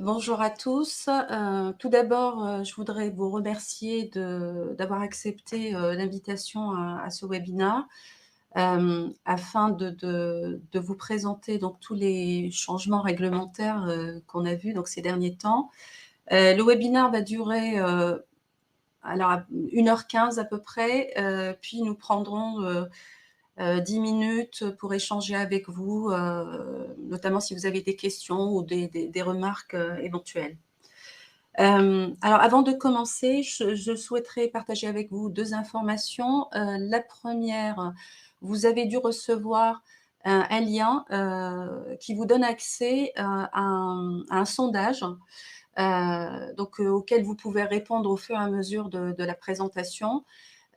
Bonjour à tous. Tout d'abord, je voudrais vous remercier d'avoir accepté, l'invitation à ce webinaire, afin de vous présenter donc tous les changements réglementaires, qu'on a vus donc ces derniers temps. Le webinaire va durer, alors à 1 h 15 à peu près, puis nous prendrons, 10 minutes pour échanger avec vous, notamment si vous avez des questions ou des remarques, éventuelles. Alors avant de commencer, je souhaiterais partager avec vous 2 informations. La première, vous avez dû recevoir un lien, qui vous donne accès, à un sondage, auquel vous pouvez répondre au fur et à mesure de la présentation.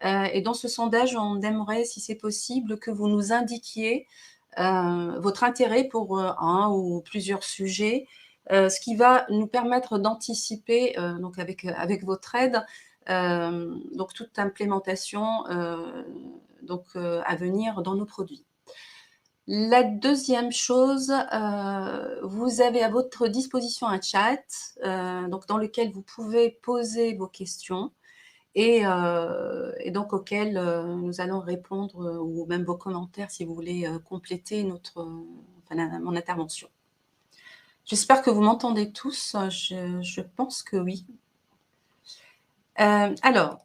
Et dans ce sondage, on aimerait, si c'est possible, que vous nous indiquiez, votre intérêt pour, un ou plusieurs sujets, ce qui va nous permettre d'anticiper, donc avec votre aide, donc toute implémentation, à venir dans nos produits. La deuxième chose, vous avez à votre disposition un chat, donc dans lequel vous pouvez poser vos questions et donc auxquelles, nous allons répondre, ou même vos commentaires si vous voulez, compléter mon intervention. J'espère que vous m'entendez tous, je pense que oui. Alors,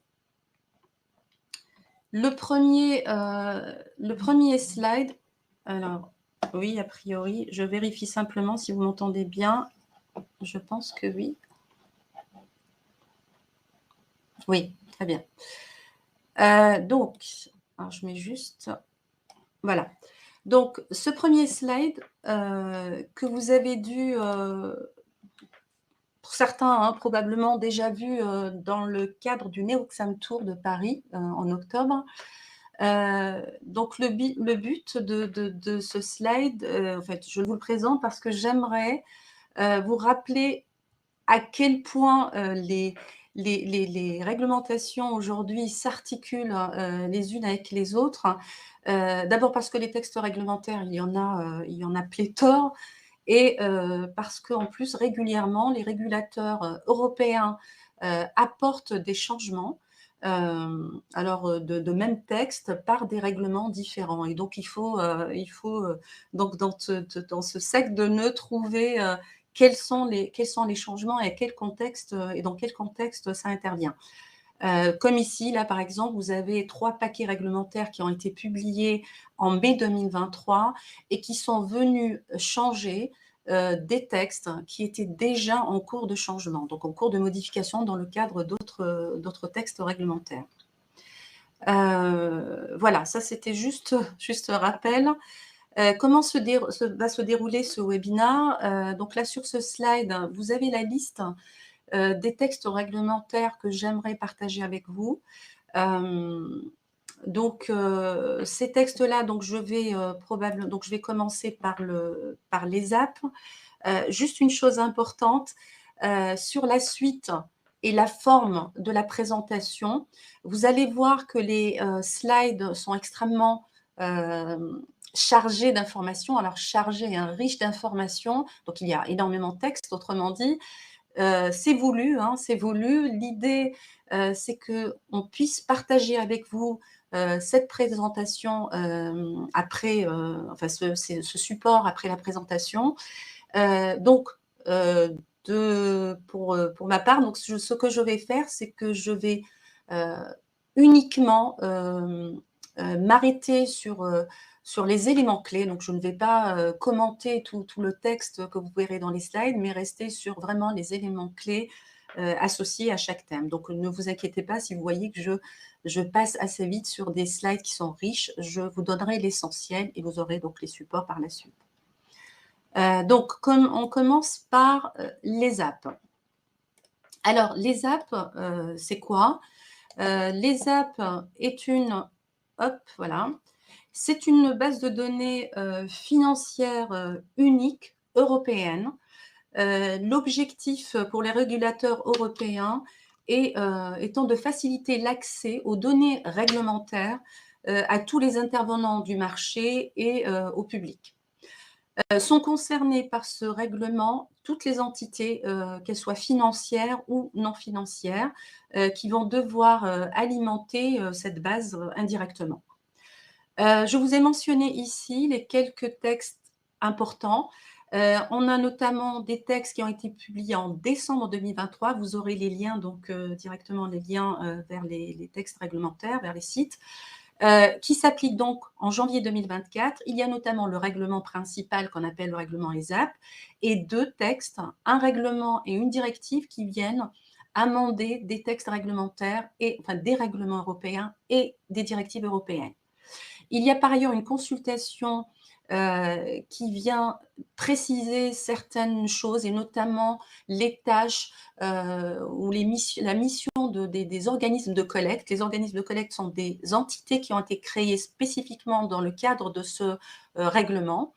le premier slide, alors oui, a priori, je vérifie simplement si vous m'entendez bien. Je pense que oui. Oui, très bien. Alors je mets juste voilà. Donc ce premier slide, que vous avez dû, pour certains, hein, probablement déjà vu, dans le cadre du NeoXam Tour de Paris, en octobre. Donc le but de ce slide, en fait, je vous le présente parce que j'aimerais, vous rappeler à quel point, les réglementations aujourd'hui s'articulent, les unes avec les autres. D'abord parce que les textes réglementaires, il y en a pléthore et parce qu'en plus régulièrement les régulateurs, européens, apportent des changements, de mêmes textes par des règlements différents et donc il faut donc dans ce cercle de nœuds trouver, quels sont les changements et quel contexte, et dans quel contexte ça intervient. Comme ici, là, par exemple, vous avez 3 paquets réglementaires qui ont été publiés en mai 2023 et qui sont venus changer, des textes qui étaient déjà en cours de changement, donc en cours de modification dans le cadre d'autres textes réglementaires. Voilà, ça c'était juste un rappel. Comment va se dérouler ce webinaire? Donc là, sur ce slide, vous avez la liste, des textes réglementaires que j'aimerais partager avec vous. Ces textes-là, je vais commencer par les apps. Juste une chose importante, sur la suite et la forme de la présentation, vous allez voir que les, slides sont extrêmement, chargés d'informations. Alors chargés, hein, riches d'informations, donc il y a énormément de texte, autrement dit. C'est voulu, hein, c'est voulu. L'idée, c'est qu'on puisse partager avec vous, cette présentation, après, ce support après la présentation. Donc, pour ma part, donc ce que je vais faire, c'est que je vais, heu, uniquement, m'arrêter sur les éléments clés. Donc je ne vais pas, commenter tout le texte que vous verrez dans les slides, mais rester sur vraiment les éléments clés, associés à chaque thème. Donc ne vous inquiétez pas si vous voyez que je passe assez vite sur des slides qui sont riches. Je vous donnerai l'essentiel et vous aurez donc les supports par la suite. Comme on commence par, les apps. Alors les apps, c'est quoi? Les apps est une hop, voilà. C'est une base de données, financière, unique européenne. L'objectif, pour les régulateurs européens étant de faciliter l'accès aux données réglementaires, à tous les intervenants du marché et au public. Sont concernées par ce règlement toutes les entités, qu'elles soient financières ou non financières, qui vont devoir, alimenter, cette base, indirectement. Je vous ai mentionné ici les quelques textes importants. On a notamment des textes qui ont été publiés en décembre 2023. Vous aurez les liens donc, directement les liens, vers les textes réglementaires, vers les sites. Qui s'applique donc en janvier 2024. Il y a notamment le règlement principal qu'on appelle le règlement ESAP et 2 textes, un règlement et une directive qui viennent amender des textes réglementaires et enfin des règlements européens et des directives européennes. Il y a par ailleurs une consultation, qui vient préciser certaines choses et notamment les tâches, ou la mission des organismes de collecte. Les organismes de collecte sont des entités qui ont été créées spécifiquement dans le cadre de ce, règlement.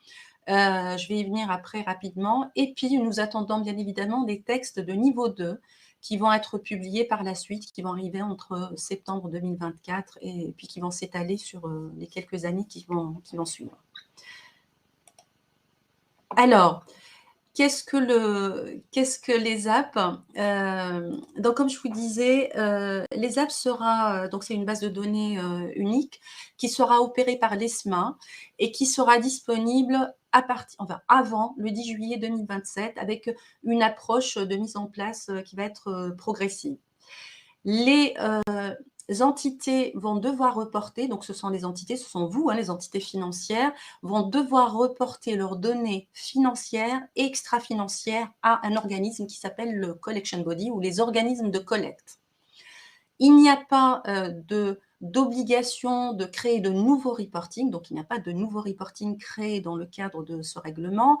Je vais y venir après rapidement et puis nous attendons bien évidemment des textes de niveau 2 qui vont être publiés par la suite, qui vont arriver entre septembre 2024 et puis qui vont s'étaler sur, les quelques années qui vont suivre. Alors, qu'est-ce que les apps? Donc comme je vous disais, les apps sera, donc c'est une base de données, unique qui sera opérée par l'ESMA et qui sera disponible avant le 10 juillet 2027 avec une approche de mise en place, qui va être, progressive. Les, entités vont devoir reporter, donc ce sont les entités, ce sont vous, hein, les entités financières, vont devoir reporter leurs données financières et extra-financières à un organisme qui s'appelle le collection body ou les organismes de collecte. Il n'y a pas d'obligation de créer de nouveaux reporting, donc il n'y a pas de nouveaux reporting créés dans le cadre de ce règlement,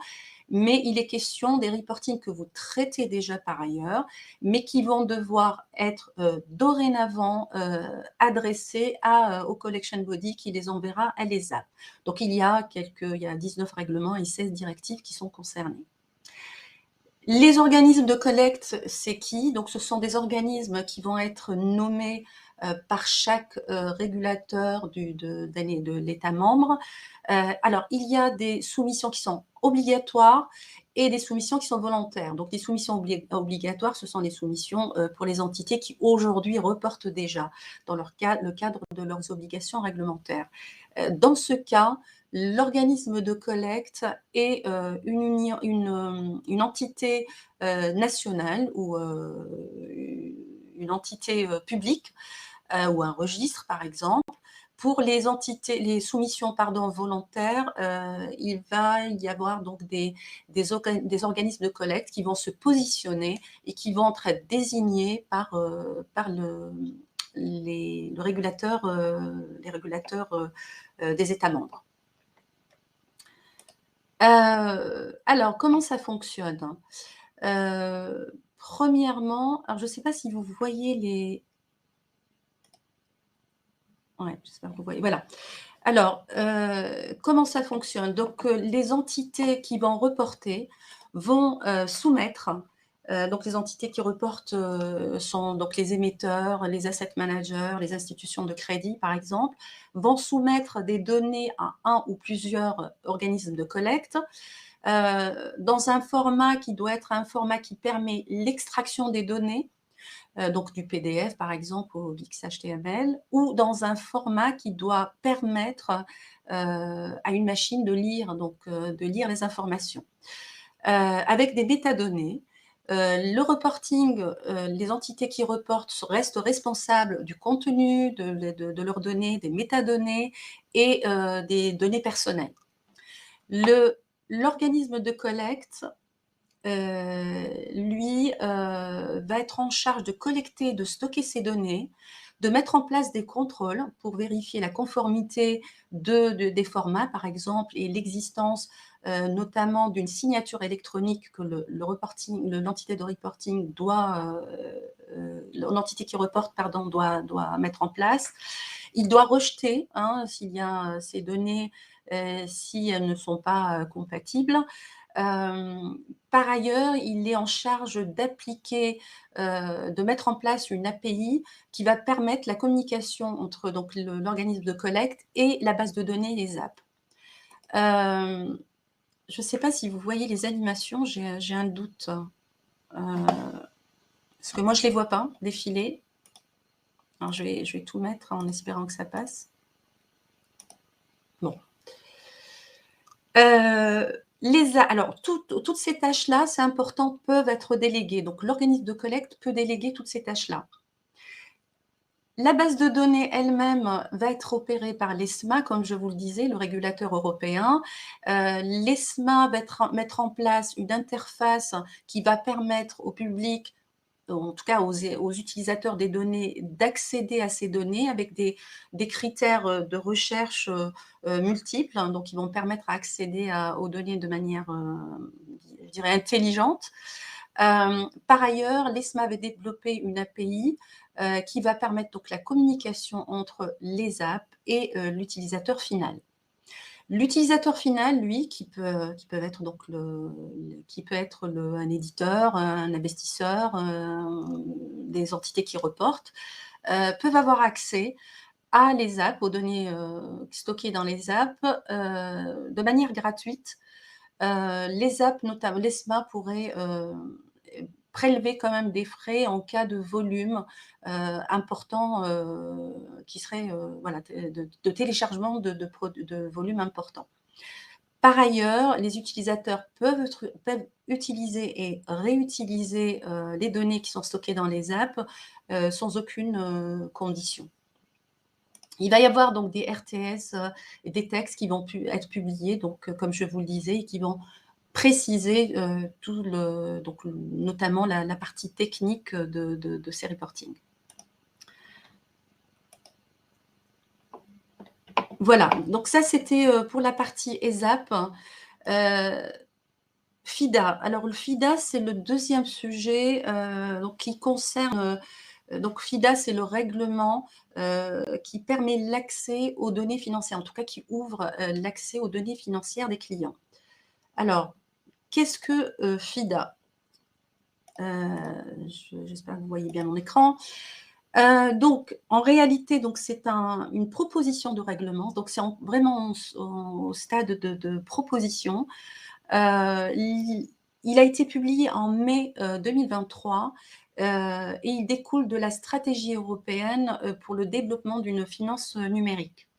mais il est question des reporting que vous traitez déjà par ailleurs, mais qui vont devoir être dorénavant adressés au collection body qui les enverra à l'ESAP. Donc il y a 19 règlements et 16 directives qui sont concernés. Les organismes de collecte, c'est qui? Donc ce sont des organismes qui vont être nommés par chaque régulateur de l'État membre. Alors, il y a des soumissions qui sont obligatoires et des soumissions qui sont volontaires. Donc, les soumissions obligatoires, ce sont les soumissions pour les entités qui aujourd'hui reportent déjà dans le cadre de leurs obligations réglementaires. Dans ce cas, l'organisme de collecte est une entité nationale ou une entité publique ou un registre, par exemple. Pour les soumissions volontaires, il va y avoir donc des organismes de collecte qui vont se positionner et qui vont être désignés par les régulateurs des États membres. Alors, comment ça fonctionne? Premièrement, alors je ne sais pas si vous voyez les... Ouais, j'espère que vous voyez. Voilà. Alors, comment ça fonctionne? Donc, les entités qui vont reporter vont soumettre, donc les entités qui reportent sont donc les émetteurs, les asset managers, les institutions de crédit, par exemple, vont soumettre des données à un ou plusieurs organismes de collecte dans un format qui doit être un format qui permet l'extraction des données, donc du PDF par exemple au XHTML, ou dans un format qui doit permettre à une machine de lire, de lire les informations. Avec des métadonnées, le reporting, les entités qui reportent restent responsables du contenu de leurs données, des métadonnées et des données personnelles. L'organisme de collecte, lui, va être en charge de collecter, de stocker ces données, de mettre en place des contrôles pour vérifier la conformité des formats, par exemple, et l'existence notamment d'une signature électronique que l'entité de reporting l'entité qui reporte, pardon, doit mettre en place. Il doit rejeter, hein, s'il y a ces données, si elles ne sont pas compatibles. Par ailleurs, il est en charge d'appliquer, de mettre en place une API qui va permettre la communication entre donc l'organisme de collecte et la base de données, les apps. je ne sais pas si vous voyez les animations, j'ai un doute. Parce que moi, je ne les vois pas défiler. Alors, je vais tout mettre en espérant que ça passe. Bon. Alors, toutes ces tâches-là, c'est important, peuvent être déléguées. Donc, l'organisme de collecte peut déléguer toutes ces tâches-là. La base de données elle-même va être opérée par l'ESMA, comme je vous le disais, le régulateur européen. L'ESMA va mettre en place une interface qui va permettre au public, en tout cas aux utilisateurs des données, d'accéder à ces données avec des critères de recherche multiples, hein, donc ils vont permettre à accéder aux données de manière, je dirais, intelligente. Par ailleurs, l'ESMA avait développé une API qui va permettre donc la communication entre les apps et l'utilisateur final. L'utilisateur final, lui, qui peut être donc un éditeur, un investisseur, des entités qui reportent, peuvent avoir accès à les apps, aux données stockées dans les apps, de manière gratuite. Les apps, notamment l'ESMA, pourrait prélever quand même des frais en cas de volume important qui serait voilà, de téléchargement de volume important. Par ailleurs, les utilisateurs peuvent utiliser et réutiliser les données qui sont stockées dans les apps sans aucune condition. Il va y avoir donc des RTS et des textes qui vont être publiés, donc comme je vous le disais, et qui vont préciser donc notamment la partie technique de ces reportings. Voilà, donc ça c'était pour la partie ESAP. FIDA. Alors le FIDA, c'est le deuxième sujet donc, qui concerne... donc FIDA, c'est le règlement qui permet l'accès aux données financières, en tout cas qui ouvre l'accès aux données financières des clients. Alors, qu'est-ce que FIDA? J'espère que vous voyez bien mon écran. Donc, en réalité, c'est une proposition de règlement. Donc, c'est vraiment au stade de proposition. Il a été publié en mai 2023 et il découle de la stratégie européenne pour le développement d'une finance numérique.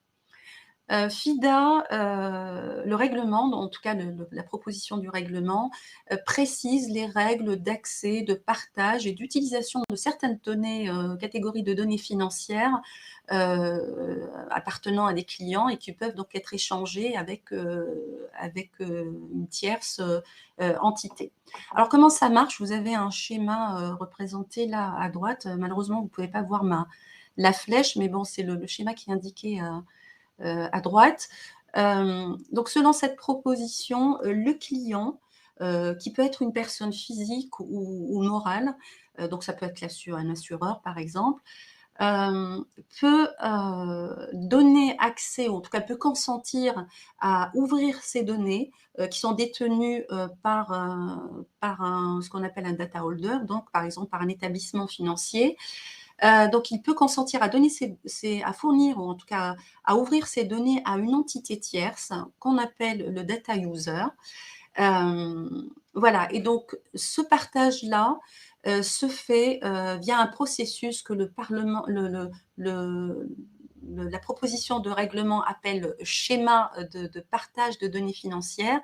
FIDA, le règlement, en tout cas la proposition du règlement, précise les règles d'accès, de partage et d'utilisation de certaines données, catégories de données financières appartenant à des clients et qui peuvent donc être échangées avec une tierce entité. Alors comment ça marche? Vous avez un schéma représenté là à droite. Malheureusement, vous ne pouvez pas voir la flèche, mais bon, c'est le schéma qui est indiqué à droite. Donc, selon cette proposition, le client, qui peut être une personne physique ou morale, donc ça peut être un assureur par exemple, peut donner accès, ou en tout cas peut consentir à ouvrir ces données qui sont détenues par ce qu'on appelle un data holder, donc par exemple par un établissement financier. Donc, il peut consentir à donner à fournir, ou en tout cas à ouvrir ces données à une entité tierce qu'on appelle le data user. Voilà, et donc ce partage-là se fait via un processus que le Parlement, la proposition de règlement appelle schéma de partage de données financières,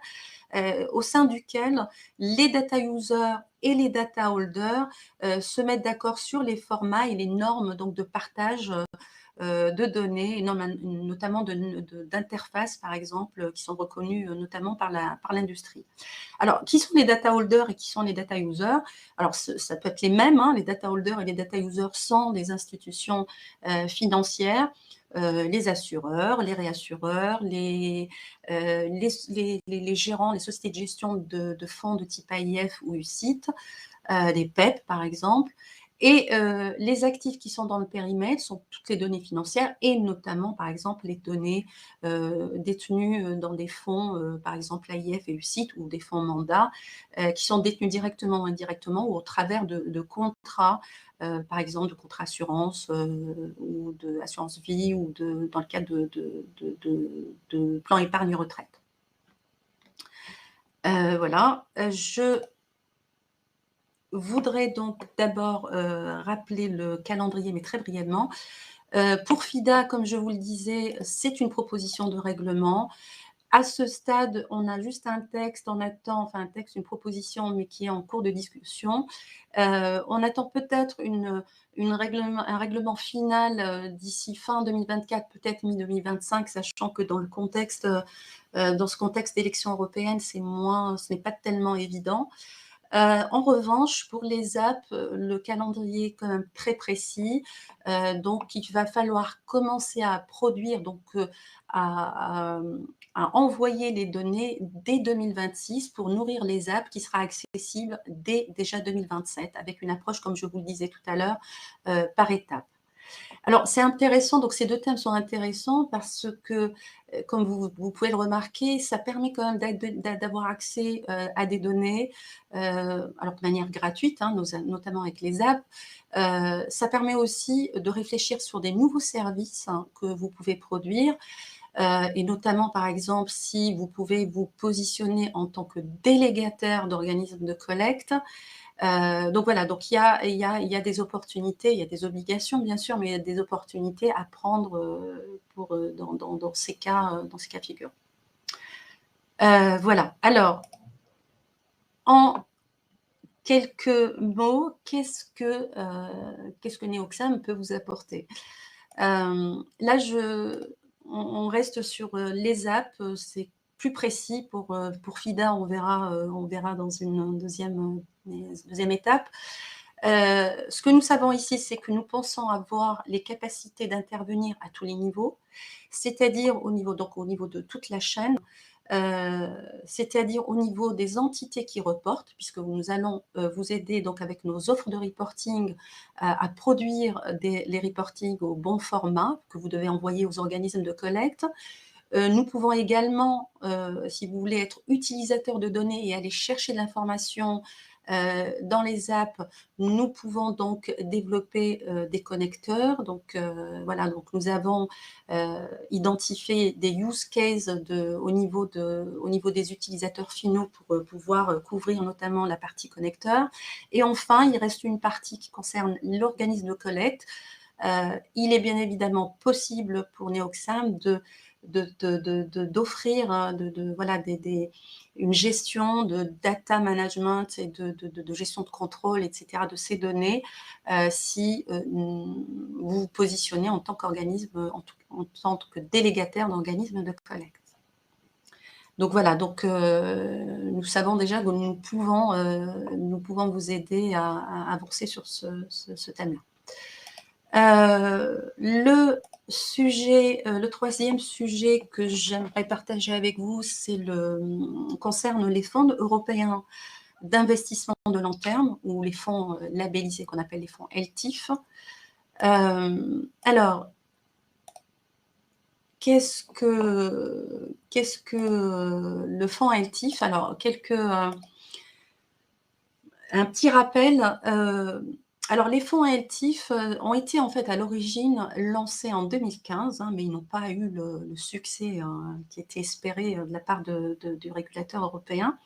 au sein duquel les data users et les data holders se mettent d'accord sur les formats et les normes donc, de partage de données, notamment d'interfaces, par exemple, qui sont reconnues notamment par l'industrie. Alors, qui sont les data holders et qui sont les data users? Alors, ça peut être les mêmes, hein, les data holders et les data users sont des institutions financières, les assureurs, les réassureurs, les gérants, les sociétés de gestion de fonds de type AIF ou UCITS, des PEP par exemple. Et les actifs qui sont dans le périmètre sont toutes les données financières et notamment, par exemple, les données détenues dans des fonds, par exemple AIF et UCITS ou des fonds mandats, qui sont détenus directement ou indirectement ou au travers de contrats, par exemple de contrats assurance ou d'assurance vie ou dans le cadre de plans épargne retraite. Voilà, je voudrais donc d'abord, rappeler le calendrier, mais très brièvement. Pour FIDA, comme je vous le disais, c'est une proposition de règlement. À ce stade, on a juste un texte, on attend enfin un texte, une proposition, mais qui est en cours de discussion. On attend peut-être un règlement final, d'ici fin 2024, peut-être mi-2025, sachant que dans ce contexte d'élection européenne, ce n'est pas tellement évident. En revanche, pour les apps, le calendrier est quand même très précis. Donc il va falloir commencer à produire, donc à à envoyer les données dès 2026 pour nourrir les apps qui sera accessible dès déjà 2027 avec une approche, comme je vous le disais tout à l'heure, par étapes. Alors, c'est intéressant, donc ces 2 thèmes sont intéressants parce que, comme vous pouvez le remarquer, ça permet quand même d'avoir accès, à des données, alors de manière gratuite, hein, notamment avec les apps. Ça permet aussi de réfléchir sur des nouveaux services, hein, que vous pouvez produire, et notamment, par exemple, si vous pouvez vous positionner en tant que délégataire d'organismes de collecte. Donc voilà, donc il y a des opportunités, il y a des obligations bien sûr, mais il y a des opportunités à prendre, pour, dans ces cas de figure. Voilà. Alors, en quelques mots, qu'est-ce que Neoxam peut vous apporter? Là, on reste sur, les apps, c'est plus précis pour FIDA, on verra dans une deuxième étape. Ce que nous savons ici, c'est que nous pensons avoir les capacités d'intervenir à tous les niveaux, c'est-à-dire au niveau de toute la chaîne, heu, c'est-à-dire au niveau des entités qui reportent, puisque nous allons, vous aider donc avec nos offres de reporting à produire les reportings au bon format que vous devez envoyer aux organismes de collecte. Nous pouvons également, si vous voulez être utilisateur de données et aller chercher de l'information, dans les apps, nous pouvons donc développer, des connecteurs. Donc, voilà, donc nous avons, identifié des use cases au niveau des utilisateurs finaux pour, pouvoir, couvrir notamment la partie connecteur. Et enfin, il reste une partie qui concerne l'organisme de collecte. Il est bien évidemment possible pour Neoxam d'offrir, hein, voilà, une gestion de data management et de gestion de contrôle, et cetera, de ces données, si, vous vous positionnez en tant qu'organisme, en tant que délégataire d'organisme de collecte. Donc voilà, donc nous savons déjà que nous pouvons vous aider à avancer sur ce thème-là. Le 3e sujet que j'aimerais partager avec vous, concerne les fonds européens d'investissement de long terme ou les fonds, labellisés qu'on appelle les fonds ELTIF. Alors, qu'est-ce que le fonds ELTIF? Alors un petit rappel, alors les fonds ELTIF, ont été en fait à l'origine lancés en 2015, hein, mais ils n'ont pas eu le succès, qui était espéré, de la part du régulateur européen.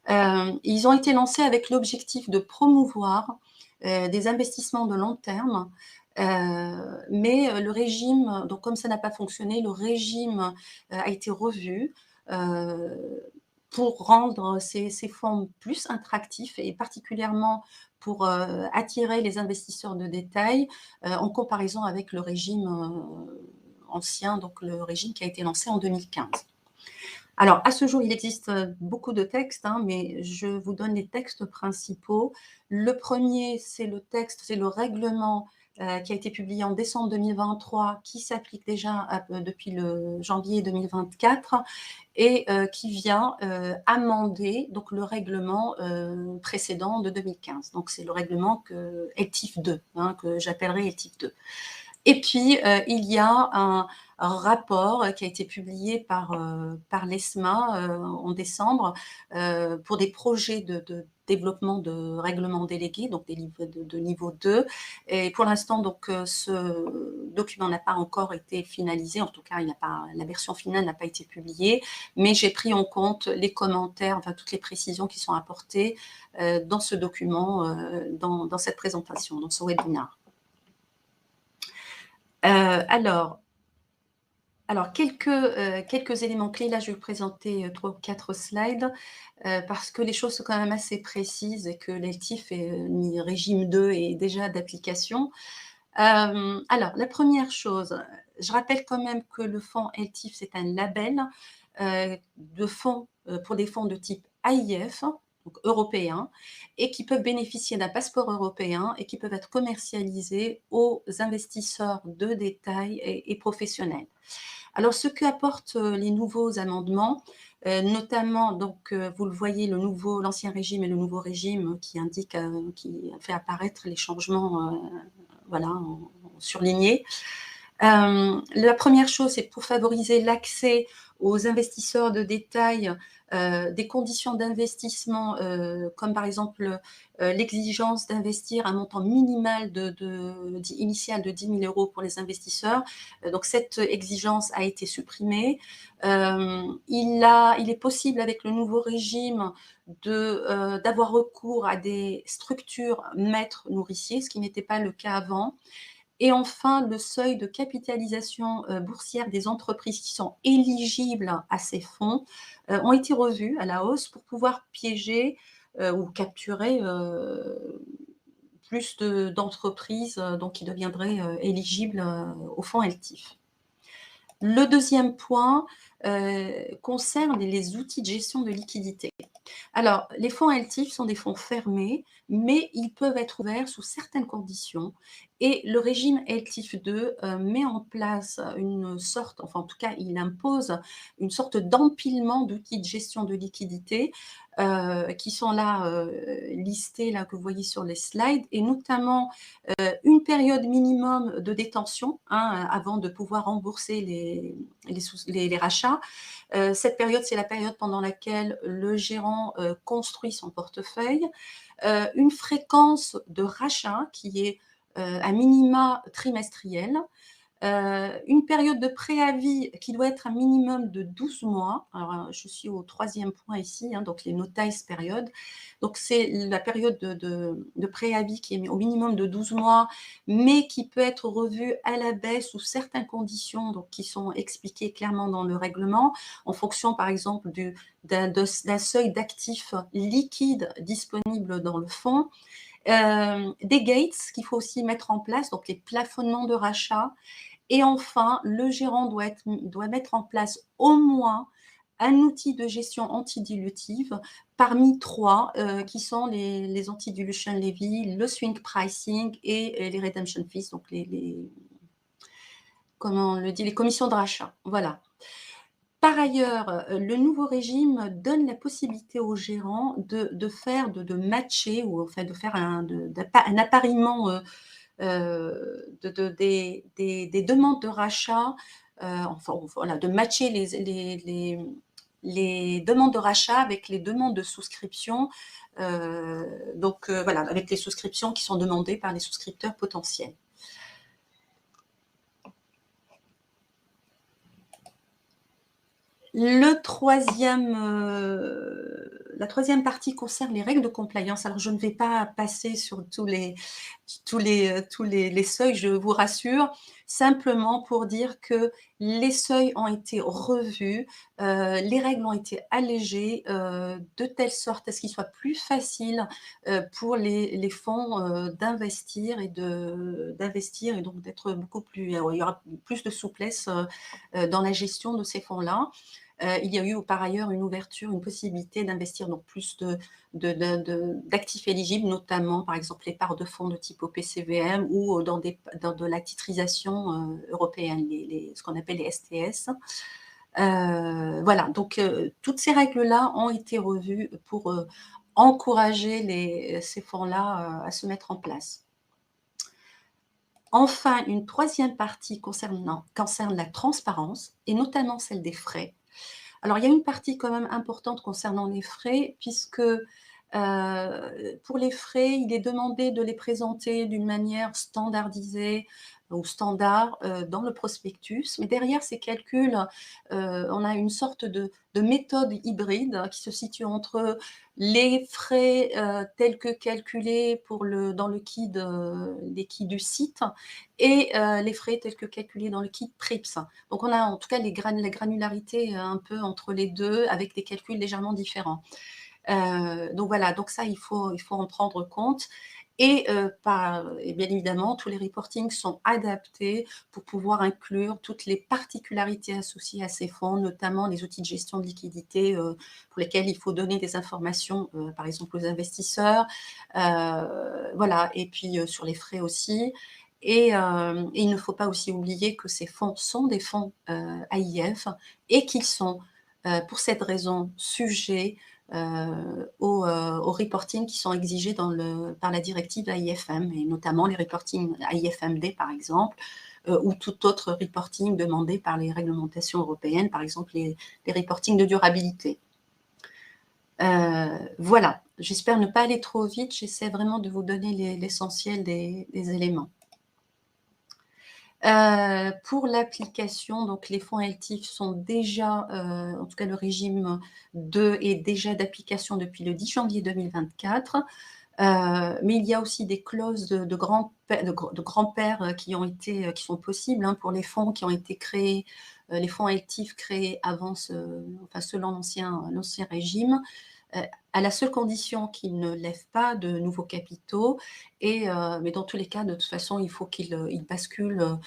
Ils ont été lancés avec l'objectif de promouvoir, des investissements de long terme, mais, le régime donc comme ça n'a pas fonctionné, le régime, a été revu, heu, pour rendre ces fonds plus attractifs et particulièrement pour, attirer les investisseurs de détail, en comparaison avec le régime, ancien, donc le régime qui a été lancé en 2015. Alors, à ce jour, il existe, beaucoup de textes, hein, mais je vous donne les textes principaux. Le premier, c'est le règlement, qui a été publié en décembre 2023, qui s'applique déjà depuis le janvier 2024 et qui vient, amender donc le règlement, précédent de 2015. Donc c'est le règlement ELTIF 2, hein, que j'appellerai ELTIF 2. Et puis, il y a rapport qui a été publié par l'ESMA en décembre pour des projets de développement de règlements délégués, donc des livres de niveau 2. Et pour l'instant, donc, ce document n'a pas encore été finalisé, en tout cas, la version finale n'a pas été publiée, mais j'ai pris en compte les commentaires, enfin toutes les précisions qui sont apportées dans ce document, dans cette présentation, dans ce webinaire. Alors, quelques éléments clés. Là, je vais vous présenter 3 ou 4 slides parce que les choses sont quand même assez précises et que l'ELTIF régime 2 est déjà d'application. Alors, la première chose, je rappelle quand même que le fonds ELTIF, c'est un label de fonds pour des fonds de type AIF, donc européens, et qui peuvent bénéficier d'un passeport européen et qui peuvent être commercialisés aux investisseurs de détail et professionnels. Alors, ce qu'apportent les nouveaux amendements, notamment, donc, vous le voyez, l'ancien régime et le nouveau régime qui indique, qui fait apparaître les changements, voilà, surlignés. La première chose, c'est pour favoriser l'accès aux investisseurs de détail, des conditions d'investissement, comme par exemple l'exigence d'investir un montant minimal initial de 10 000 € pour les investisseurs. Donc cette exigence a été supprimée. Il est possible avec le nouveau régime d'avoir recours à des structures maîtres nourriciers, ce qui n'était pas le cas avant. Et enfin, le seuil de capitalisation boursière des entreprises qui sont éligibles à ces fonds ont été revus à la hausse pour pouvoir piéger ou capturer plus d'entreprises donc qui deviendraient éligibles au fonds ELTIF. Le deuxième point concerne les outils de gestion de liquidité. Alors, les fonds ELTIF sont des fonds fermés, mais ils peuvent être ouverts sous certaines conditions. Et le régime ELTIF 2 met en place une sorte, enfin en tout cas, il impose une sorte d'empilement d'outils de gestion de liquidité qui sont là listés, là, que vous voyez sur les slides, et notamment une période minimum de détention avant de pouvoir rembourser les rachats. Cette période, c'est la période pendant laquelle le gérant construit son portefeuille. Une fréquence de rachat qui est à minima trimestrielle. Une période de préavis qui doit être un minimum de 12 mois. Alors, je suis au 3e point ici, donc les notice période. Donc, c'est la période de préavis qui est au minimum de 12 mois, mais qui peut être revue à la baisse sous certaines conditions, donc qui sont expliquées clairement dans le règlement, en fonction, par exemple, d'un seuil d'actifs liquides disponibles dans le fonds. Des gates qu'il faut aussi mettre en place, donc les plafonnements de rachat. Et enfin, le gérant doit mettre en place au moins un outil de gestion antidilutive parmi 3 qui sont les anti-dilution levy, le swing pricing et les redemption fees, donc comment on le dit, les commissions de rachat. Voilà. Par ailleurs, le nouveau régime donne la possibilité aux gérants de matcher, ou enfin de faire un appariement des demandes de rachat, enfin voilà, de matcher les demandes de rachat avec les demandes de souscription, donc voilà, avec les souscriptions qui sont demandées par les souscripteurs potentiels. La troisième partie concerne les règles de compliance. Alors, je ne vais pas passer sur tous les seuils, je vous rassure, simplement pour dire que les seuils ont été revus, les règles ont été allégées de telle sorte à ce qu'il soit plus facile pour les fonds d'investir et donc d'être beaucoup plus, il y aura plus de souplesse dans la gestion de ces fonds-là. Il y a eu par ailleurs une possibilité d'investir dans plus d'actifs éligibles, notamment par exemple les parts de fonds de type OPCVM ou dans de la titrisation européenne, ce qu'on appelle les STS. Voilà, donc toutes ces règles-là ont été revues pour encourager ces fonds-là à se mettre en place. Enfin, une troisième partie concerne la transparence et notamment celle des frais. Alors, il y a une partie quand même importante concernant les frais puisque, pour les frais, il est demandé de les présenter d'une manière standardisée ou standard, dans le prospectus. Mais derrière ces calculs, on a une sorte de méthode hybride qui se situe entre les frais, tels que calculés pour dans le KID, les KID du site et les frais tels que calculés dans le KID PRIPS. Donc on a en tout cas la granularité un peu entre les 2 avec des calculs légèrement différents. Donc voilà, donc ça il faut en prendre compte et bien évidemment tous les reportings sont adaptés pour pouvoir inclure toutes les particularités associées à ces fonds, notamment les outils de gestion de liquidité, pour lesquels il faut donner des informations, par exemple aux investisseurs. Voilà et puis, sur les frais aussi et il ne faut pas aussi oublier que ces fonds sont des fonds, AIF et qu'ils sont, pour cette raison sujets aux reportings qui sont exigés par la directive AIFM et notamment les reportings AIFMD par exemple, ou tout autre reporting demandé par les réglementations européennes, par exemple les reportings de durabilité. Voilà, j'espère ne pas aller trop vite, j'essaie vraiment de vous donner l'essentiel des éléments. Pour l'application, donc les fonds LTIF sont déjà, en tout cas le régime 2 est déjà d'application depuis le 10 janvier 2024. Mais il y a aussi des clauses de grand-père qui sont possibles, hein, pour les fonds qui ont été créés, les fonds LTIF créés avant selon l'ancien régime, à la seule condition qu'ils ne lèvent pas de nouveaux capitaux mais dans tous les cas, de toute façon, il faut qu'ils basculent,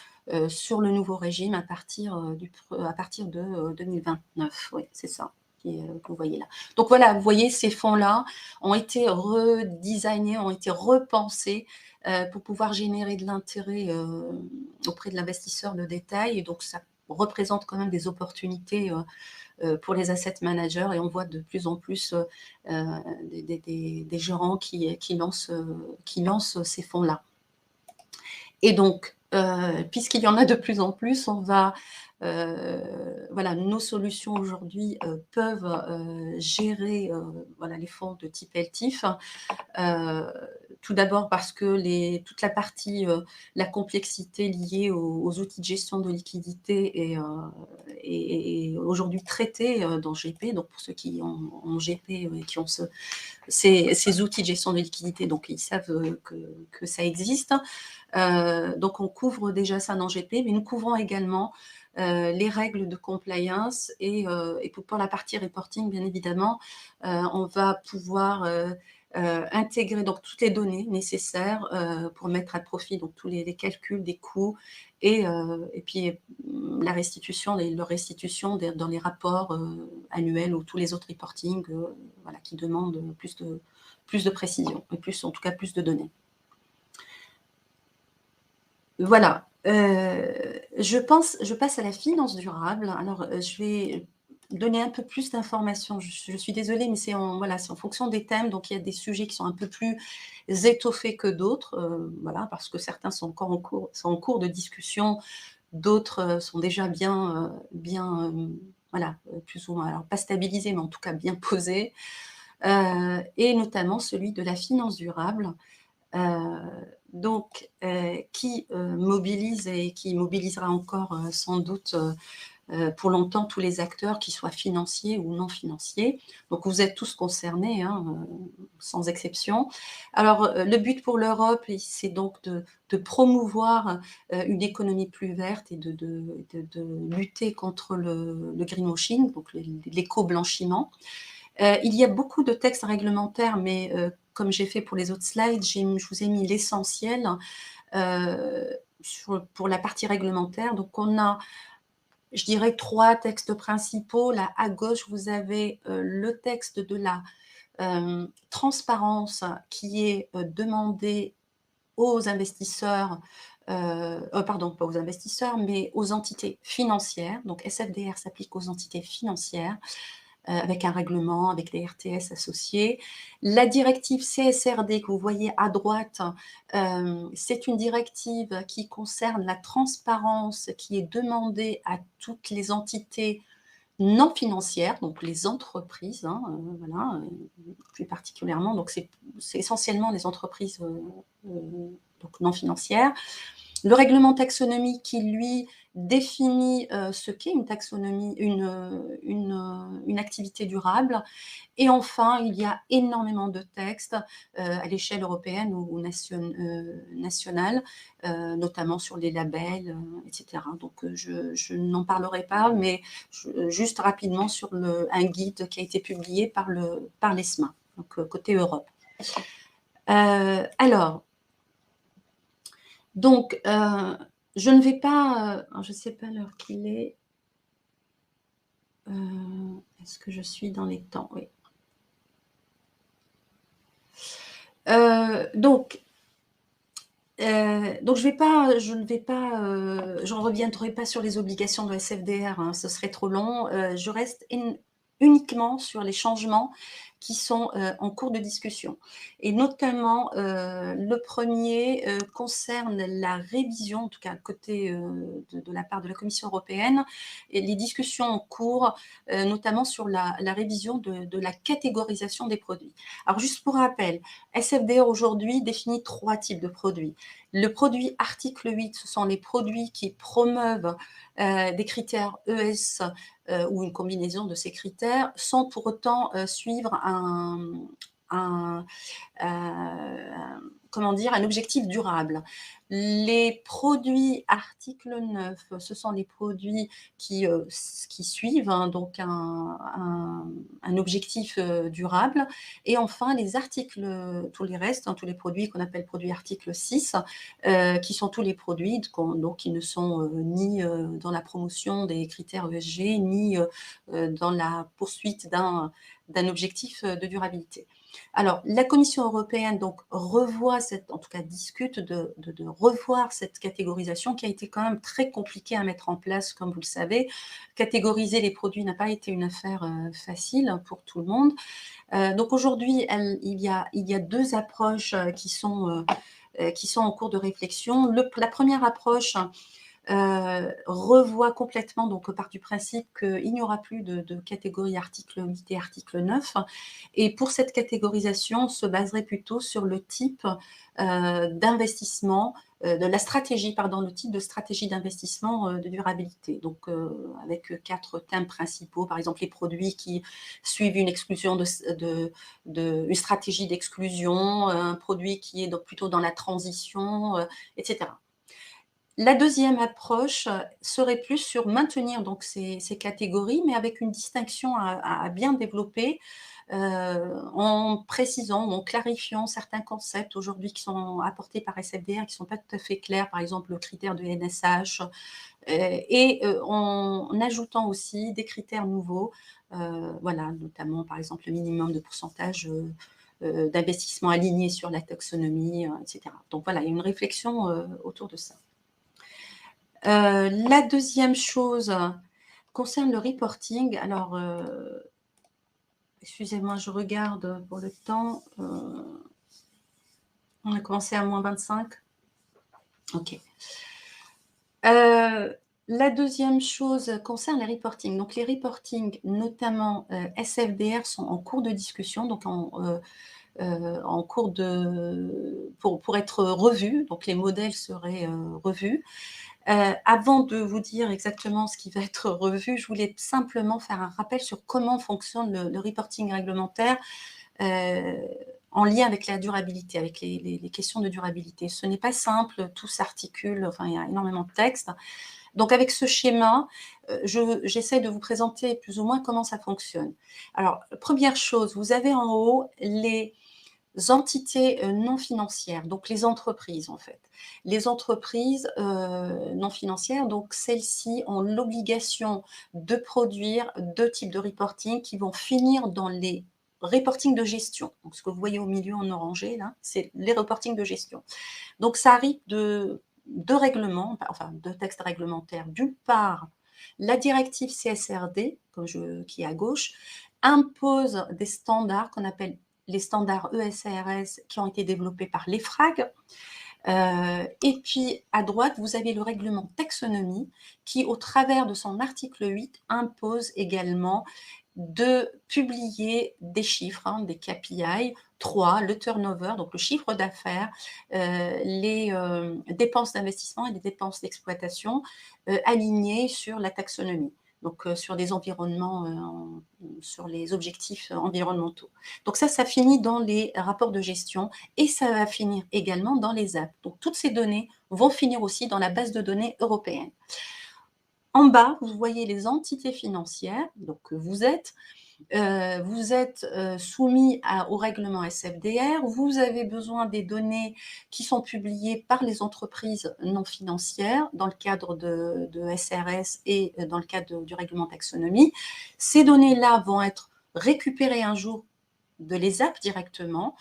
sur le nouveau régime à partir de 2029. Oui, c'est ça que vous voyez là. Donc voilà, vous voyez, ces fonds-là ont été redesignés, ont été repensés, pour pouvoir générer de l'intérêt, auprès de l'investisseur de détail et donc ça représente quand même des opportunités, pour les asset managers et on voit de plus en plus, des gérants qui lancent ces fonds-là. Et donc, puisqu'il y en a de plus en plus, voilà, nos solutions aujourd'hui, peuvent, gérer, voilà, les fonds de type LTIF. Tout d'abord parce que toute la partie, la complexité liée aux outils de gestion de liquidité est aujourd'hui traitée, dans GP. Donc pour ceux qui ont GP, et qui ont ces outils de gestion de liquidité, donc ils savent, que ça existe. Donc on couvre déjà ça dans GP, mais nous couvrons également, les règles de compliance et pour la partie reporting, bien évidemment, on va pouvoir, intégrer donc toutes les données nécessaires, pour mettre à profit donc tous les calculs des coûts et puis, leur restitution dans les rapports, annuels ou tous les autres reportings, voilà, qui demandent plus de précision et en tout cas plus de données. Voilà, je passe à la finance durable. Alors, je vais donner un peu plus d'informations. Je suis désolée, mais c'est en fonction des thèmes, donc il y a des sujets qui sont un peu plus étoffés que d'autres, voilà, parce que certains sont en cours de discussion, d'autres, sont déjà bien, voilà, plus ou moins alors pas stabilisés, mais en tout cas bien posés, et notamment celui de la finance durable. Donc qui mobilise et qui mobilisera encore, sans doute, pour longtemps tous les acteurs, qu'ils soient financiers ou non financiers. Donc vous êtes tous concernés, hein, sans exception. Alors, le but pour l'Europe c'est donc de promouvoir, une économie plus verte et de lutter contre le greenwashing, donc l'éco-blanchiment. Il y a beaucoup de textes réglementaires, mais comme j'ai fait pour les autres slides, je vous ai mis l'essentiel pour la partie réglementaire. Donc on a, je dirais, 3 textes principaux. Là, à gauche, vous avez le texte de la transparence qui est demandé aux investisseurs, pardon, pas aux investisseurs, mais aux entités financières. Donc SFDR s'applique aux entités financières. avec un règlement, avec des RTS associés. La directive CSRD que vous voyez à droite, c'est une directive qui concerne la transparence qui est demandée à toutes les entités non financières, donc les entreprises, hein, voilà, plus particulièrement, donc c'est essentiellement les entreprises donc non financières. Le règlement taxonomie qui, lui, définit ce qu'est une taxonomie, une activité durable. Et enfin, il y a énormément de textes à l'échelle européenne ou nationale, notamment sur les labels, etc. Donc, je n'en parlerai pas, mais juste rapidement sur un guide qui a été publié par l'ESMA, donc côté Europe. Alors, donc, je ne vais pas, je ne sais pas l'heure qu'il est. Est-ce que je suis dans les temps? Oui. Donc, je ne reviendrai pas sur les obligations de SFDR, hein, ce serait trop long. Je reste uniquement sur les changements qui sont en cours de discussion. Et notamment, le premier concerne la révision, en tout cas côté de la part de la Commission européenne, et les discussions en cours, notamment sur la révision de la catégorisation des produits. Alors juste pour rappel, SFDR aujourd'hui définit 3 types de produits. Le produit article 8, ce sont les produits qui promeuvent des critères ES ou une combinaison de ces critères sans pour autant suivre comment dire, un objectif durable. Les produits article 9, ce sont les produits qui suivent hein, donc un objectif durable. Et enfin, les articles, tous les restes, hein, tous les produits qu'on appelle produits article 6, qui sont tous les produits donc, qui ne sont ni dans la promotion des critères ESG, ni dans la poursuite d'un objectif de durabilité. Alors, la Commission européenne donc revoit en tout cas discute de revoir cette catégorisation qui a été quand même très compliquée à mettre en place, comme vous le savez. Catégoriser les produits n'a pas été une affaire facile pour tout le monde. Donc aujourd'hui, il y a 2 approches qui sont en cours de réflexion. La première approche revoit complètement, donc part du principe qu'il n'y aura plus de catégorie article 8 et article 9. Et pour cette catégorisation, on se baserait plutôt sur le type d'investissement, de la stratégie, pardon, le type de stratégie d'investissement de durabilité. Donc, avec 4 thèmes principaux, par exemple les produits qui suivent une exclusion une stratégie d'exclusion, un produit qui est donc plutôt dans la transition, etc. La deuxième approche serait plus sur maintenir donc ces catégories, mais avec une distinction à bien développer, en précisant ou en clarifiant certains concepts aujourd'hui qui sont apportés par SFDR, qui ne sont pas tout à fait clairs, par exemple le critère de NSH, et en ajoutant aussi des critères nouveaux, voilà, notamment par exemple le minimum de pourcentage d'investissement aligné sur la taxonomie, etc. Donc voilà, il y a une réflexion autour de ça. La deuxième chose concerne le reporting. Alors, excusez-moi, je regarde pour le temps. On a commencé à -25. OK. La deuxième chose concerne les reportings. Donc les reportings, notamment SFDR, sont en cours de discussion, donc en cours pour être revus. Donc les modèles seraient revus. Avant de vous dire exactement ce qui va être revu, je voulais simplement faire un rappel sur comment fonctionne le reporting réglementaire en lien avec la durabilité, avec les questions de durabilité. Ce n'est pas simple, tout s'articule, enfin il y a énormément de textes. Donc avec ce schéma, j'essaie de vous présenter plus ou moins comment ça fonctionne. Alors, première chose, vous avez en haut les entités non financières, donc les entreprises en fait. Les entreprises non financières, donc celles-ci ont l'obligation de produire 2 types de reporting qui vont finir dans les reporting de gestion. Donc ce que vous voyez au milieu en orangé là, c'est les reporting de gestion. Donc ça arrive de 2 règlements, enfin 2 textes réglementaires. D'une part, la directive CSRD, qui est à gauche, impose des standards qu'on appelle les standards ESRS qui ont été développés par l'EFRAG. Et puis, à droite, vous avez le règlement taxonomie qui, au travers de son article 8, impose également de publier des chiffres, des KPI, 3, le turnover, donc le chiffre d'affaires, les dépenses d'investissement et les dépenses d'exploitation alignées sur la taxonomie, donc sur des environnements, sur les objectifs environnementaux. Donc ça finit dans les rapports de gestion et ça va finir également dans les apps. Donc toutes ces données vont finir aussi dans la base de données européenne. En bas, vous voyez les entités financières, donc vous êtes soumis au règlement SFDR, vous avez besoin des données qui sont publiées par les entreprises non financières dans le cadre de SRS et dans le cadre du règlement taxonomie. Ces données-là vont être récupérées un jour de l'ESAP directement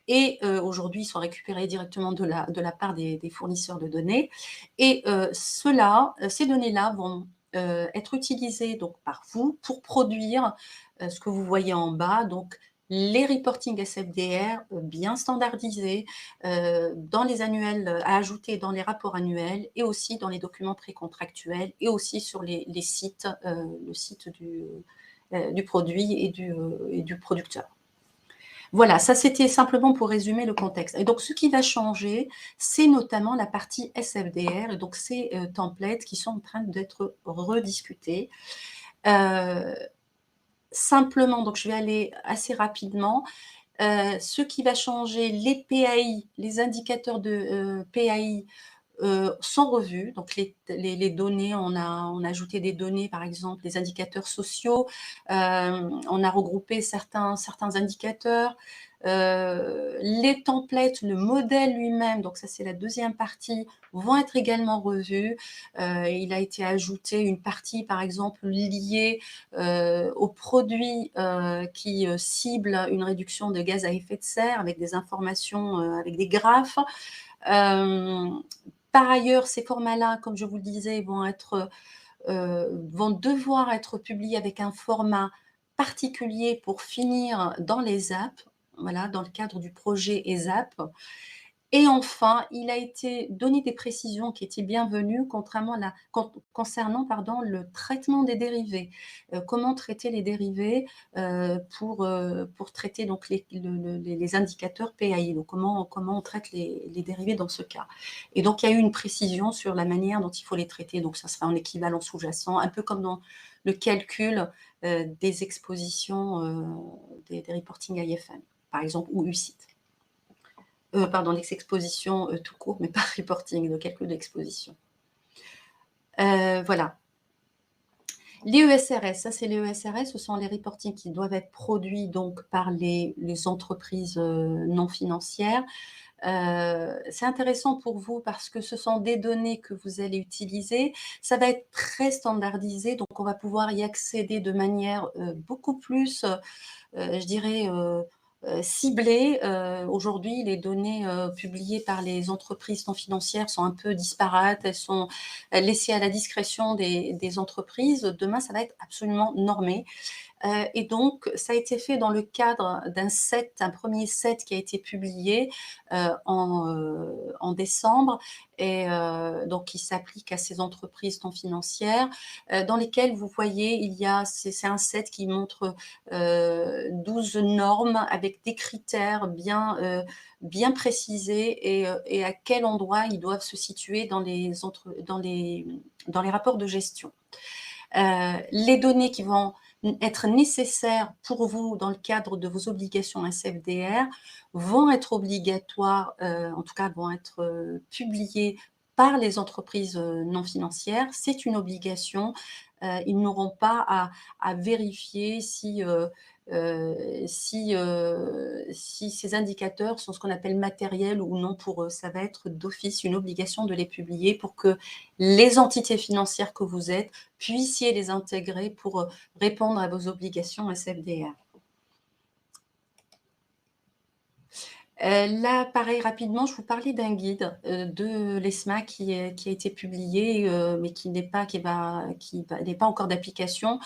et aujourd'hui, ils sont récupérés directement de la part des fournisseurs de données. Et ces données-là vont être utilisées donc, par vous pour produire ce que vous voyez en bas, donc les reporting SFDR bien standardisés dans les annuels, à ajouter dans les rapports annuels et aussi dans les documents précontractuels et aussi sur les sites, le site du produit et du producteur. Voilà, ça c'était simplement pour résumer le contexte. Et donc ce qui va changer, c'est notamment la partie SFDR et donc ces templates qui sont en train d'être rediscutés. Simplement, donc je vais aller assez rapidement. Ce qui va changer, les PAI, les indicateurs de PAI sont revus. Donc les données, on a ajouté des données, par exemple, des indicateurs sociaux. On a regroupé certains indicateurs. Les templates, le modèle lui-même, donc ça c'est la deuxième partie, vont être également revus. Il a été ajouté une partie, par exemple, liée aux produits qui ciblent une réduction de gaz à effet de serre avec des informations, avec des graphes. Par ailleurs, ces formats-là, comme je vous le disais, vont devoir être publiés avec un format particulier pour finir dans les apps, voilà, dans le cadre du projet ESAP. Et enfin, il a été donné des précisions qui étaient bienvenues concernant le traitement des dérivés. Comment traiter les dérivés pour traiter donc les indicateurs PAI. Donc comment on traite les dérivés dans ce cas. Et donc il y a eu une précision sur la manière dont il faut les traiter. Donc ça sera en équivalent sous-jacent, un peu comme dans le calcul des expositions des reporting IFM, par exemple, ou UCIT. Pardon, les expositions tout court, mais pas reporting, le calcul d'exposition. Voilà. Les ESRS, ça c'est les ESRS, ce sont les reportings qui doivent être produits donc par les entreprises non financières. C'est intéressant pour vous parce que ce sont des données que vous allez utiliser. Ça va être très standardisé, donc on va pouvoir y accéder de manière beaucoup plus, je dirais, ciblées. Aujourd'hui, les données publiées par les entreprises non financières sont un peu disparates, elles sont laissées à la discrétion des entreprises. Demain, ça va être absolument normé. Et donc, ça a été fait dans le cadre un premier set qui a été publié en décembre, et donc qui s'applique à ces entreprises non financières, dans lesquelles vous voyez, c'est un set qui montre 12 normes avec des critères bien précisés et à quel endroit ils doivent se situer dans les rapports de gestion. Les données qui vont être nécessaires pour vous dans le cadre de vos obligations SFDR vont être obligatoires, en tout cas vont être publiées par les entreprises non financières. C'est une obligation. Ils n'auront pas à vérifier si ces indicateurs sont ce qu'on appelle matériels ou non pour eux. Ça va être d'office une obligation de les publier pour que les entités financières que vous êtes puissiez les intégrer pour répondre à vos obligations SFDR. Là, pareil, rapidement, je vous parlais d'un guide, de l'ESMA qui a été publié, mais qui n'est pas encore d'application.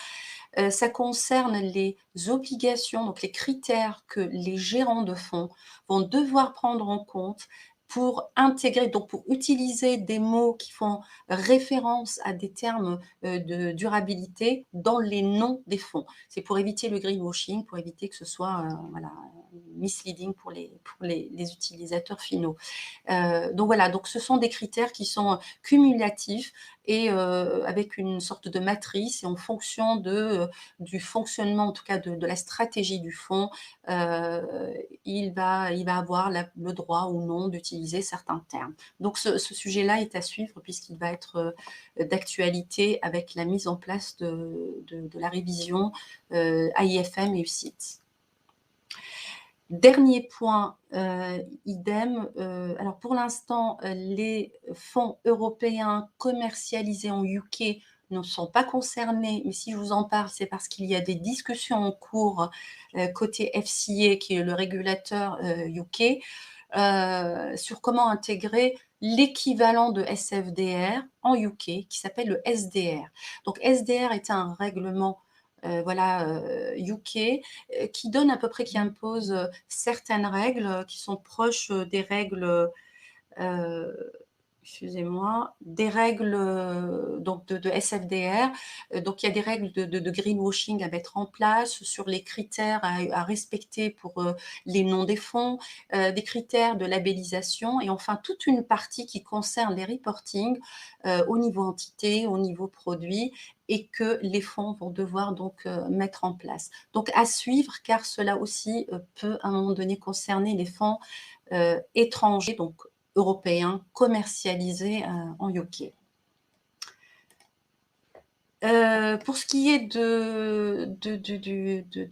Ça concerne les obligations, donc les critères que les gérants de fonds vont devoir prendre en compte pour intégrer, donc pour utiliser des mots qui font référence à des termes, de durabilité dans les noms des fonds. C'est pour éviter le greenwashing, pour éviter que ce soit, voilà, misleading pour les utilisateurs finaux. Donc voilà, donc ce sont des critères qui sont cumulatifs et avec une sorte de matrice et en fonction du fonctionnement, en tout cas de la stratégie du fonds, il va avoir le droit ou non d'utiliser certains termes. Donc ce sujet-là est à suivre puisqu'il va être, d'actualité avec la mise en place de la révision, AIFM et UCITS. Dernier point, idem, alors pour l'instant, les fonds européens commercialisés en UK ne sont pas concernés, mais si je vous en parle, c'est parce qu'il y a des discussions en cours, côté FCA qui est le régulateur, UK, sur comment intégrer l'équivalent de SFDR en UK qui s'appelle le SDR. Donc SDR est un règlement, voilà, UK, qui donne à peu près qui impose, certaines règles, qui sont proches, des règles, heu, excusez-moi, des règles, donc de SFDR. Donc il y a des règles de greenwashing à mettre en place, sur les critères à respecter pour, les noms des fonds, des critères de labellisation et enfin toute une partie qui concerne les reporting, au niveau entité, au niveau produit et que les fonds vont devoir donc, mettre en place. Donc à suivre car cela aussi, peut à un moment donné concerner les fonds, étrangers, donc européens, commercialisés, en UK. Pour ce qui est de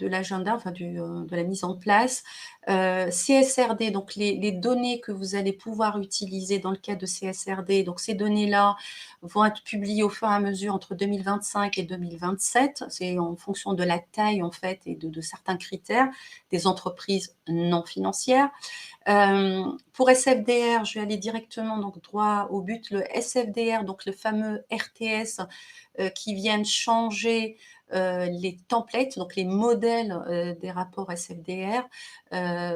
l'agenda, enfin de la mise en place, CSRD, donc les données que vous allez pouvoir utiliser dans le cadre de CSRD, donc ces données-là vont être publiées au fur et à mesure entre 2025 et 2027. C'est en fonction de la taille, en fait et de certains critères des entreprises non financières. Pour SFDR, je vais aller directement donc droit au but. Le SFDR, donc le fameux RTS, qui viennent changer, les templates, donc les modèles, des rapports SFDR.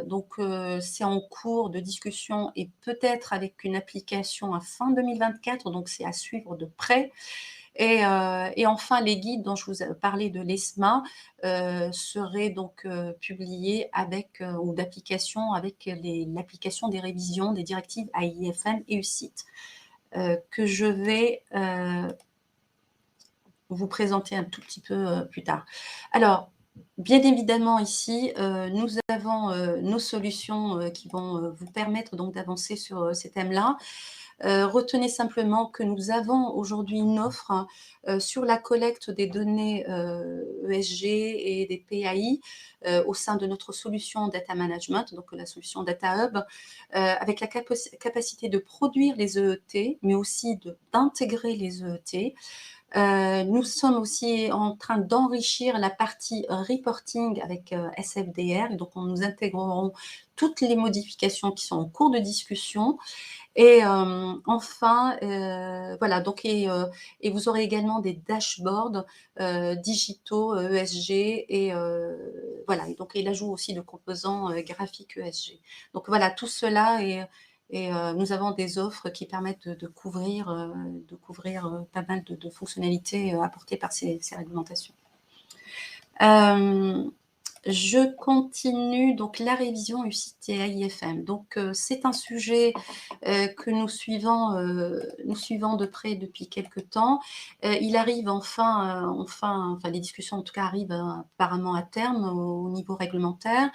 Donc c'est en cours de discussion et peut-être avec une application à fin 2024, donc c'est à suivre de près. Et enfin, les guides dont je vous ai parlé de l'ESMA, seraient donc, publiés avec, ou d'application avec l'application des révisions des directives AIFM et UCITS, que je vais, vous présenter un tout petit peu, plus tard. Alors, bien évidemment ici, nous avons, nos solutions, qui vont, vous permettre donc d'avancer sur, ces thèmes-là. Retenez simplement que nous avons aujourd'hui une offre, hein, sur la collecte des données, ESG et des PAI, au sein de notre solution data management, donc la solution Data Hub, avec la capacité de produire les EET, mais aussi d'intégrer les EET. Nous sommes aussi en train d'enrichir la partie reporting avec, SFDR, donc nous intégrerons toutes les modifications qui sont en cours de discussion et enfin, voilà donc et vous aurez également des dashboards, digitaux, ESG et voilà et donc et l'ajout aussi de composants, graphiques ESG. Donc voilà, tout cela et nous avons des offres qui permettent de couvrir pas mal de fonctionnalités, apportées par ces réglementations. Hem Je continue donc la révision UCITS et AIFM. Donc, c'est un sujet, que nous suivons de près depuis quelque temps. Il arrive enfin les discussions en tout cas arrivent, apparemment à terme au niveau réglementaire.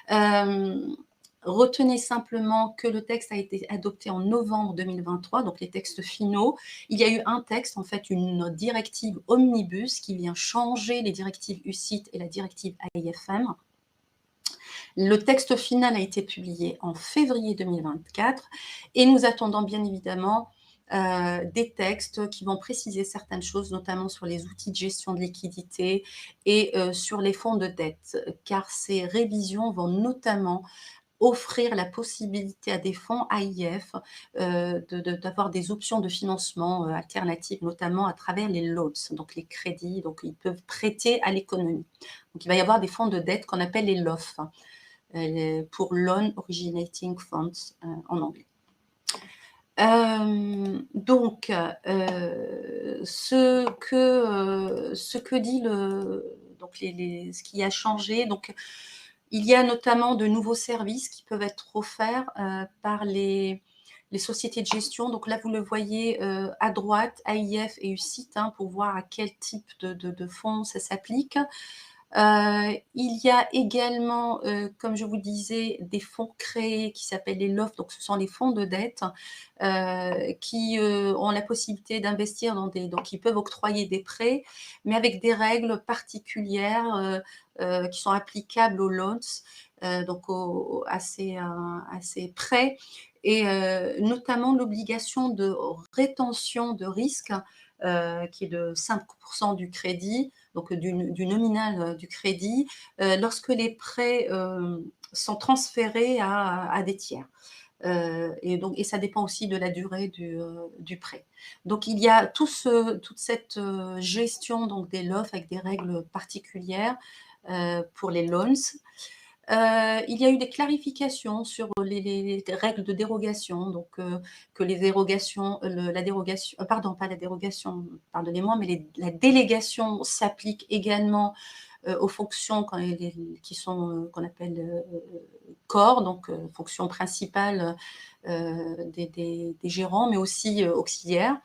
Hem, Retenez simplement que le texte a été adopté en novembre 2023, donc les textes finaux. Il y a eu un texte, en fait, une directive omnibus qui vient changer les directives UCITS et la directive AIFM. Le texte final a été publié en février 2024 et nous attendons bien évidemment, des textes qui vont préciser certaines choses, notamment sur les outils de gestion de liquidité et sur les fonds de dette, car ces révisions vont notamment offrir la possibilité à des fonds AIF, d'avoir des options de financement, alternatives, notamment à travers les loans, donc les crédits, donc ils peuvent prêter à l'économie. Donc il va y avoir des fonds de dette qu'on appelle les LOF, pour Loan Originating Funds, en anglais. Donc, ce que dit donc ce qui a changé, donc il y a notamment de nouveaux services qui peuvent être offerts, par les sociétés de gestion. Donc là, vous le voyez, à droite, AIF et UCITS, hein, pour voir à quel type de fonds ça s'applique. Il y a également, comme je vous disais, des fonds créés qui s'appellent les LOF, donc ce sont les fonds de dette, qui, ont la possibilité d'investir donc qui peuvent octroyer des prêts, mais avec des règles particulières, qui sont applicables aux loans, donc à ces prêts, et notamment l'obligation de rétention de risque, qui est de 5 du crédit, donc du nominal, du crédit, lorsque les prêts, sont transférés à des tiers. Et ça dépend aussi de la durée du prêt. Donc il y a toute cette, gestion donc des LOF avec des règles particulières, pour les loans. Il y a eu des clarifications sur les règles de dérogation, donc que les dérogations, la dérogation, pardon, pas la dérogation, pardonnez-moi, mais la délégation s'applique également, aux fonctions qui sont, qu'on appelle, core, donc fonctions principales, des gérants, mais aussi, auxiliaires.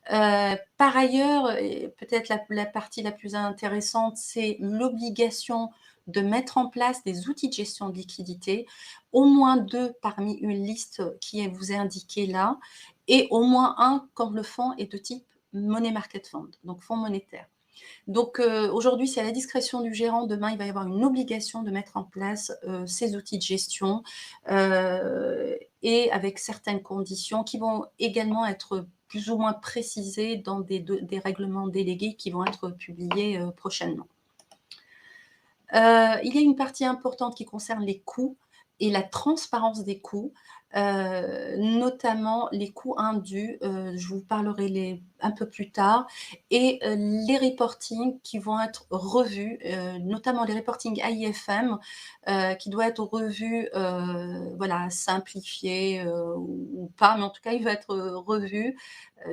Par ailleurs, et peut-être la partie la plus intéressante, c'est l'obligation de mettre en place des outils de gestion de liquidité, au moins 2 parmi une liste qui vous est indiquée là, et au moins un quand le fonds est de type money market fund, donc fonds monétaire. Donc, aujourd'hui, c'est à la discrétion du gérant. Demain, il va y avoir une obligation de mettre en place, ces outils de gestion, et avec certaines conditions qui vont également être plus ou moins précisées dans des règlements délégués qui vont être publiés, prochainement. Il y a une partie importante qui concerne les coûts et la transparence des coûts, notamment les coûts indus, je vous parlerai un peu plus tard, et les reportings qui vont être revus, notamment les reportings AIFM, qui doit être revu, voilà, simplifié, ou pas, mais en tout cas, il va être, revu.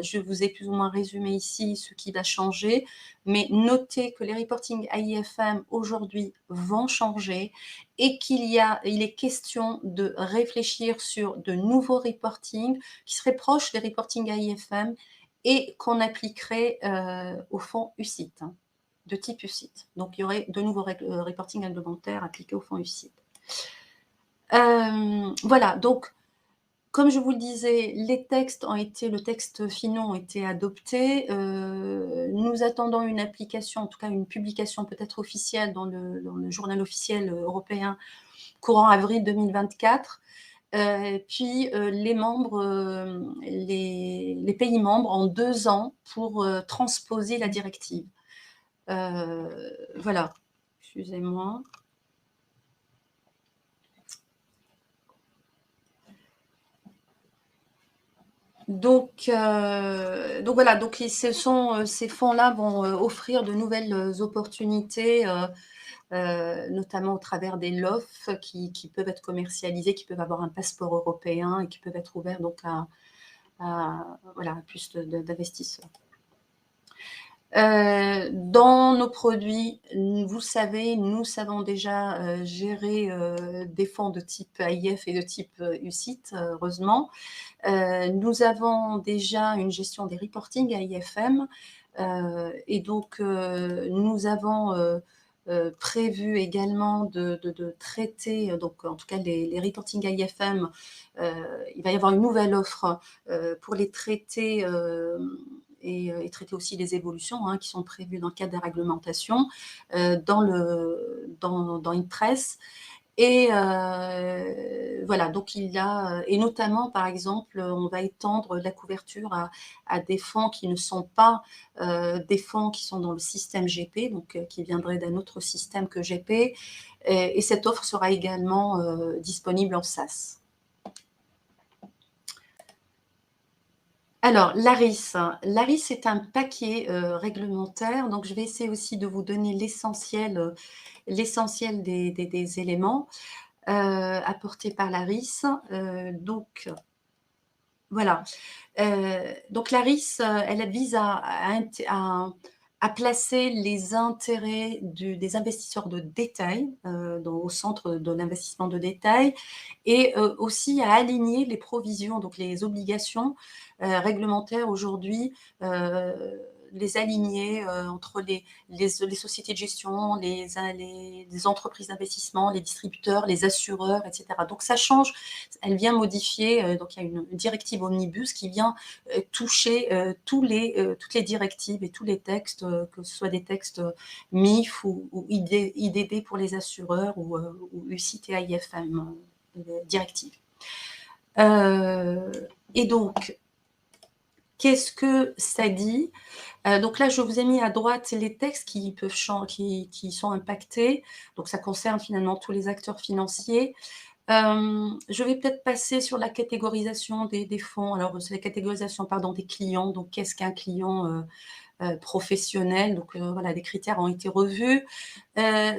Je vous ai plus ou moins résumé ici ce qui va changer, mais notez que les reportings AIFM aujourd'hui vont changer, et il est question de réfléchir sur de nouveaux reportings qui seraient proches des reportings AIFM et qu'on appliquerait, au fonds UCITS, hein, de type UCITS. Donc il y aurait de nouveaux reportings réglementaires appliqués au fonds UCITS. Voilà, donc comme je vous le disais, le texte finaux ont été adoptés. Nous attendons une application, en tout cas une publication peut-être officielle dans le journal officiel, européen, courant avril 2024. Puis, les pays membres ont 2 ans pour, transposer la directive. Voilà, excusez-moi. Donc voilà, donc ces fonds-là vont, offrir de nouvelles, opportunités, notamment au travers des LOF qui peuvent être commercialisés, qui peuvent avoir un passeport européen et qui peuvent être ouverts donc voilà, à plus d'investisseurs. Dans nos produits, vous savez, nous savons déjà, gérer, des fonds de type AIF et de type, UCITS, heureusement. Nous avons déjà une gestion des reportings AIFM, et donc nous avons, prévu également de traiter, donc en tout cas les reportings AIFM, il va y avoir une nouvelle offre, pour les traiter, et traiter aussi les évolutions, hein, qui sont prévues dans le cadre des réglementations, dans IPRES. Et voilà, donc il y a, et notamment, par exemple, on va étendre la couverture à des fonds qui ne sont pas, des fonds qui sont dans le système GP, donc qui viendraient d'un autre système que GP, et cette offre sera également, disponible en SaaS. Alors, l'ARIS. L'ARIS est un paquet, réglementaire, donc je vais essayer aussi de vous donner l'essentiel des éléments, apportés par l'ARIS. Donc voilà. Donc l'ARIS, elle vise à placer les intérêts des investisseurs de détail, au centre de l'investissement de détail, et aussi à aligner les provisions, donc les obligations réglementaires aujourd'hui, les aligner entre les sociétés de gestion, les entreprises d'investissement, les distributeurs, les assureurs, etc. Donc ça change, elle vient modifier, donc il y a une directive omnibus qui vient toucher toutes les directives et tous les textes, que ce soit des textes MIF ou IDD pour les assureurs, ou UCITS-IFM directives. Et donc, qu'est-ce que ça dit? Donc là, je vous ai mis à droite les textes qui sont impactés. Donc ça concerne finalement tous les acteurs financiers. Je vais peut-être passer sur la catégorisation des fonds. Alors, c'est la catégorisation, pardon, des clients. Donc, qu'est-ce qu'un client professionnel? Donc, voilà, des critères ont été revus.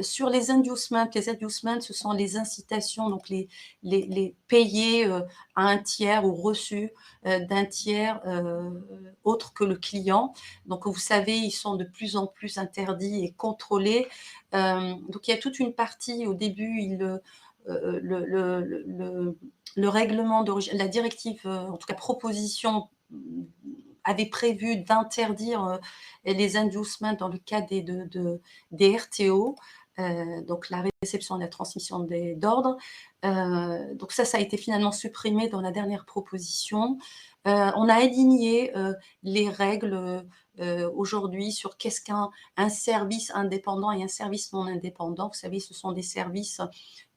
Sur les inducements, ce sont les incitations, donc les payés à un tiers ou reçus d'un tiers autre que le client. Donc, vous savez, ils sont de plus en plus interdits et contrôlés. Donc, il y a toute une partie, au début, le règlement d'origine, la directive, en tout cas proposition, avait prévu d'interdire les inducements dans le cas des RTO, donc la réception et la transmission d'ordres. Donc ça a été finalement supprimé dans la dernière proposition. On a aligné les règles aujourd'hui sur qu'est-ce qu'un service indépendant et un service non indépendant. Vous savez, ce sont des services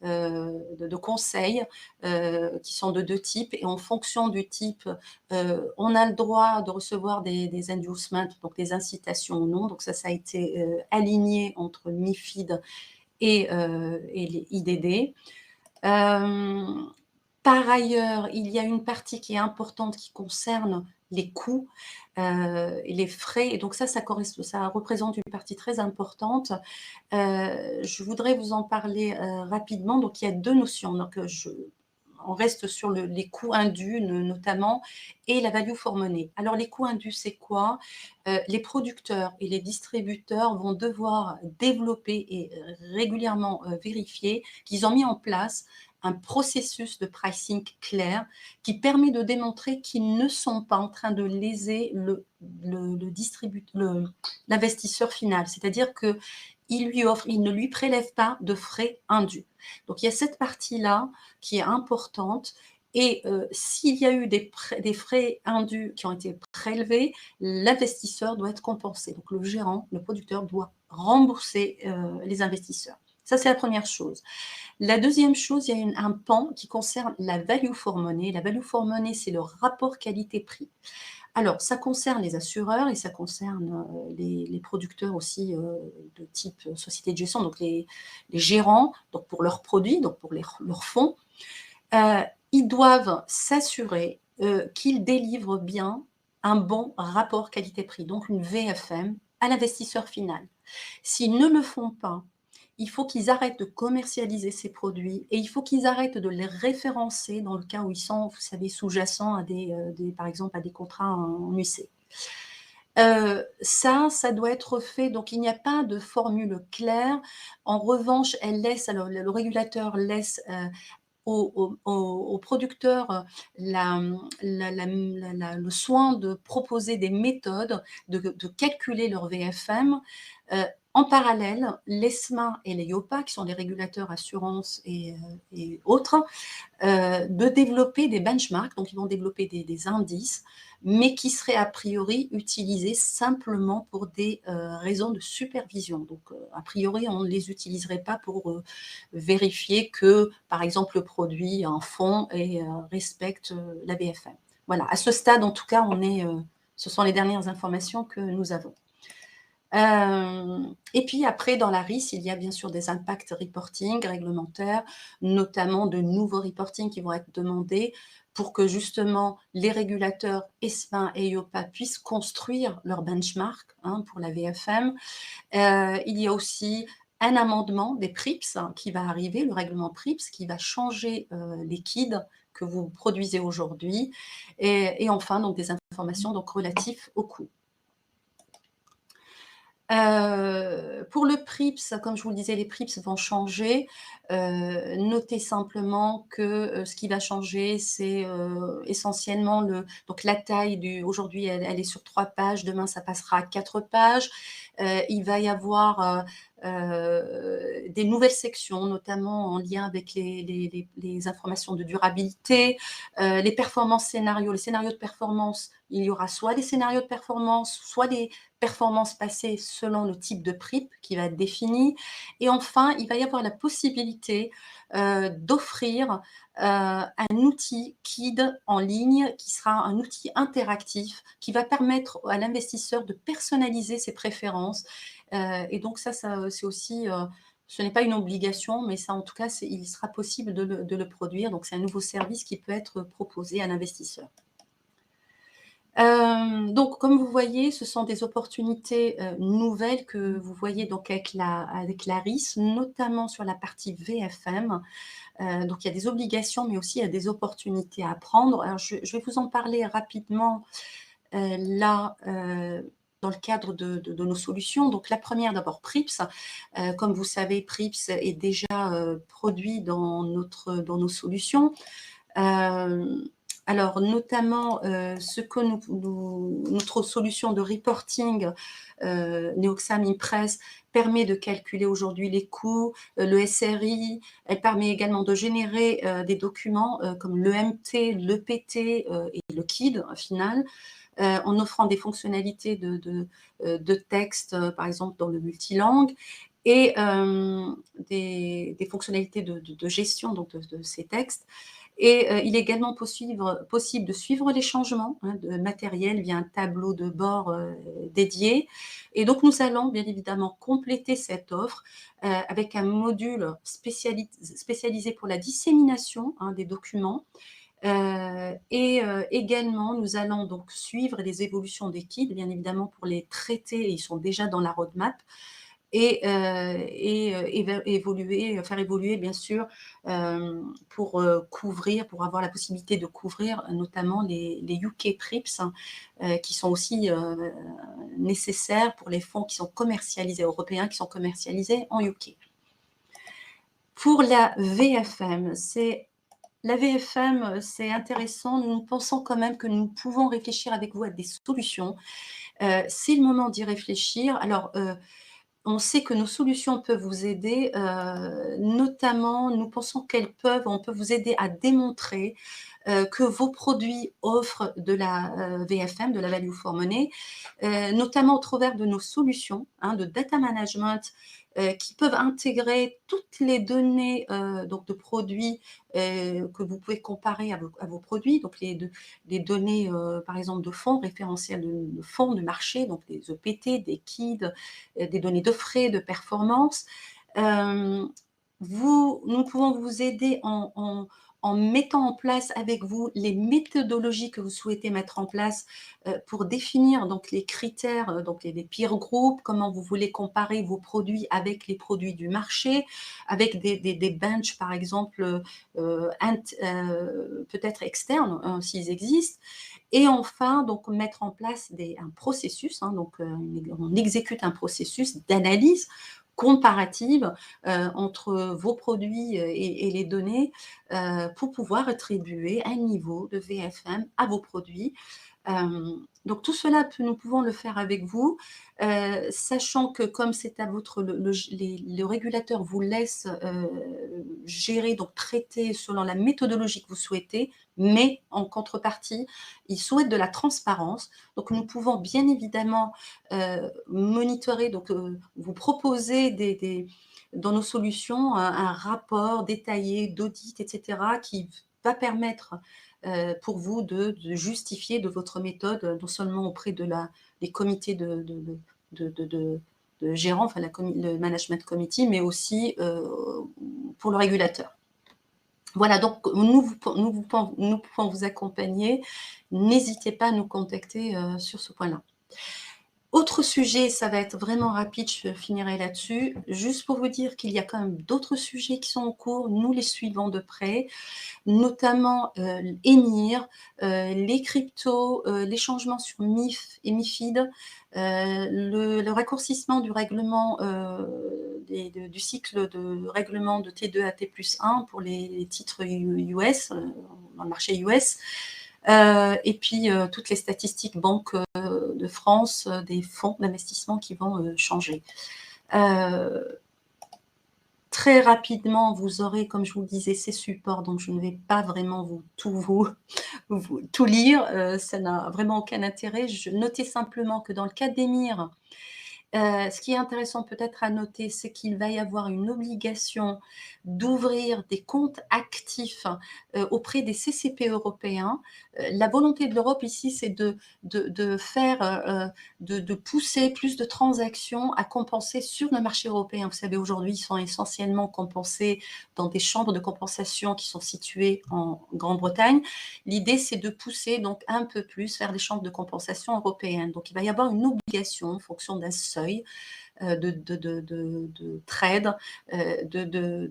de conseil qui sont de deux types, et en fonction du type, on a le droit de recevoir des inducements, donc des incitations ou non. Donc ça a été aligné entre MiFID et les IDD. Par ailleurs, il y a une partie qui est importante qui concerne les coûts et les frais, et donc ça représente une partie très importante. Je voudrais vous en parler rapidement. Donc il y a deux notions. Donc on reste sur les coûts indus notamment, et la value for money. Alors les coûts indus, c'est quoi? Les producteurs et les distributeurs vont devoir développer et régulièrement vérifier qu'ils ont mis en place un processus de pricing clair qui permet de démontrer qu'ils ne sont pas en train de léser l'investisseur final. C'est-à-dire que il ne lui prélève pas de frais indus. Donc il y a cette partie-là qui est importante. Et s'il y a eu des frais indus qui ont été prélevés, l'investisseur doit être compensé. Donc le gérant, le producteur doit rembourser les investisseurs. Ça, c'est la première chose. La deuxième chose, il y a un pan qui concerne la value for money. La value for money, c'est le rapport qualité-prix. Alors, ça concerne les assureurs et ça concerne les producteurs aussi de type société de gestion, donc les gérants, donc pour leurs produits, donc pour leurs fonds. Ils doivent s'assurer qu'ils délivrent bien un bon rapport qualité-prix, donc une VFM, à l'investisseur final. S'ils ne le font pas, il faut qu'ils arrêtent de commercialiser ces produits, et il faut qu'ils arrêtent de les référencer dans le cas où ils sont, vous savez, sous-jacents à par exemple, à des contrats en UC. Ça doit être fait, donc il n'y a pas de formule claire. En revanche, alors le régulateur laisse aux producteurs le soin de proposer des méthodes de calculer leur VFM En parallèle, l'ESMA et l'EIOPA, qui sont les régulateurs assurances et autres, de développer des benchmarks, donc ils vont développer des indices, mais qui seraient a priori utilisés simplement pour des raisons de supervision. Donc, a priori, on ne les utiliserait pas pour vérifier que, par exemple, le produit en fond et respecte la BFM. Voilà, à ce stade, en tout cas, ce sont les dernières informations que nous avons. Et puis après, dans la RIS, il y a bien sûr des impacts reporting réglementaires, notamment de nouveaux reporting qui vont être demandés pour que justement les régulateurs ESMA et EIOPA puissent construire leur benchmark pour la VFM. Il y a aussi un amendement des PRIPS qui va arriver, le règlement PRIPS, qui va changer les KID que vous produisez aujourd'hui. Et enfin, donc des informations donc, relatives au coût. Pour le PRIPS, comme je vous le disais, les PRIPS vont changer. Notez simplement que, ce qui va changer, c'est, essentiellement donc la taille aujourd'hui, elle est sur 3 pages, demain ça passera à 4 pages. Il va y avoir, des nouvelles sections, notamment en lien avec les informations de durabilité, les performances scénarios. Les scénarios de performance, il y aura soit des scénarios de performance, soit des performances passées selon le type de PRIP qui va être défini. Et enfin, il va y avoir la possibilité d'offrir un outil KID en ligne qui sera un outil interactif qui va permettre à l'investisseur de personnaliser ses préférences. Et donc ça c'est aussi, ce n'est pas une obligation, mais ça en tout cas, il sera possible de le produire. Donc c'est un nouveau service qui peut être proposé à l'investisseur. Donc comme vous voyez, ce sont des opportunités, nouvelles que vous voyez donc avec la RIS, notamment sur la partie VFM. Donc il y a des obligations, mais aussi il y a des opportunités à prendre. Alors je vais vous en parler rapidement, là, dans le cadre de nos solutions. Donc la première d'abord PRIPS. Comme vous savez, PRIPS est déjà, produit dans nos solutions. Alors notamment, ce que notre solution de reporting, Neoxam Impress, permet de calculer aujourd'hui les coûts, le SRI. Elle permet également de générer, des documents, comme l'EMT, l'EPT, et le KID final, en offrant des fonctionnalités de texte, par exemple dans le multilangue et des fonctionnalités de gestion donc de ces textes. Et il est également possible de suivre les changements de matériel via un tableau de bord dédié. Et donc, nous allons bien évidemment compléter cette offre avec un module spécialisé pour la dissémination des documents. Et également, nous allons donc suivre les évolutions des KID, bien évidemment pour les traiter, ils sont déjà dans la roadmap, et faire évoluer bien sûr, pour avoir la possibilité de couvrir notamment les UK PRIPS, qui sont aussi nécessaires pour les fonds qui sont commercialisés européens, qui sont commercialisés en UK. Pour la VFM, c'est intéressant. Nous pensons quand même que nous pouvons réfléchir avec vous à des solutions. C'est le moment d'y réfléchir. Alors, on sait que nos solutions peuvent vous aider, notamment nous pensons on peut vous aider à démontrer, que vos produits offrent de la, VFM, de la value for money, notamment au travers de nos solutions, de data management, qui peuvent intégrer toutes les données, donc de produits, que vous pouvez comparer à vos produits. Donc les données, par exemple de fonds, référentiels de fonds, de marché, donc des EPT, des KID, des données de frais, de performance. Nous pouvons vous aider en mettant en place avec vous les méthodologies que vous souhaitez mettre en place, pour définir donc les critères, donc les peer group, comment vous voulez comparer vos produits avec les produits du marché, avec des benches par exemple, peut-être externes, s'ils existent. Et enfin, donc mettre en place un processus, donc on exécute un processus d'analyse comparative entre vos produits et les données pour pouvoir attribuer un niveau de VFM à vos produits. Donc tout cela, nous pouvons le faire avec vous, sachant que comme c'est à votre le régulateur vous laisse, gérer, donc traiter selon la méthodologie que vous souhaitez, mais en contrepartie, il souhaite de la transparence. Donc nous pouvons bien évidemment, monitorer, donc vous proposer dans nos solutions un rapport détaillé d'audit et cetera qui va permettre pour vous de justifier de votre méthode, non seulement auprès des comités de gérants, enfin le management committee, mais aussi pour le régulateur. Voilà, donc nous pouvons vous accompagner. N'hésitez pas à nous contacter sur ce point-là. Autre sujet, ça va être vraiment rapide, je finirai là-dessus. Juste pour vous dire qu'il y a quand même d'autres sujets qui sont en cours, nous les suivons de près, notamment EMIR, les cryptos, les changements sur MIF et MIFID, le raccourcissement du règlement du cycle de règlement de T2 à T+1 pour les titres US, dans le marché US. Et puis toutes les statistiques Banque de France, des fonds d'investissement qui vont changer. Très rapidement, vous aurez, comme je vous le disais, ces supports, donc je ne vais pas vraiment tout lire, ça n'a vraiment aucun intérêt. Notez simplement que dans le cas d'EMIR, ce qui est intéressant peut-être à noter, c'est qu'il va y avoir une obligation d'ouvrir des comptes actifs auprès des CCP européens. La volonté de l'Europe ici, c'est de faire, de pousser plus de transactions à compenser sur le marché européen. Vous savez, aujourd'hui, ils sont essentiellement compensés dans des chambres de compensation qui sont situées en Grande-Bretagne. L'idée, c'est de pousser donc un peu plus vers les chambres de compensation européennes. Donc, il va y avoir une obligation en fonction d'un seuil de trade,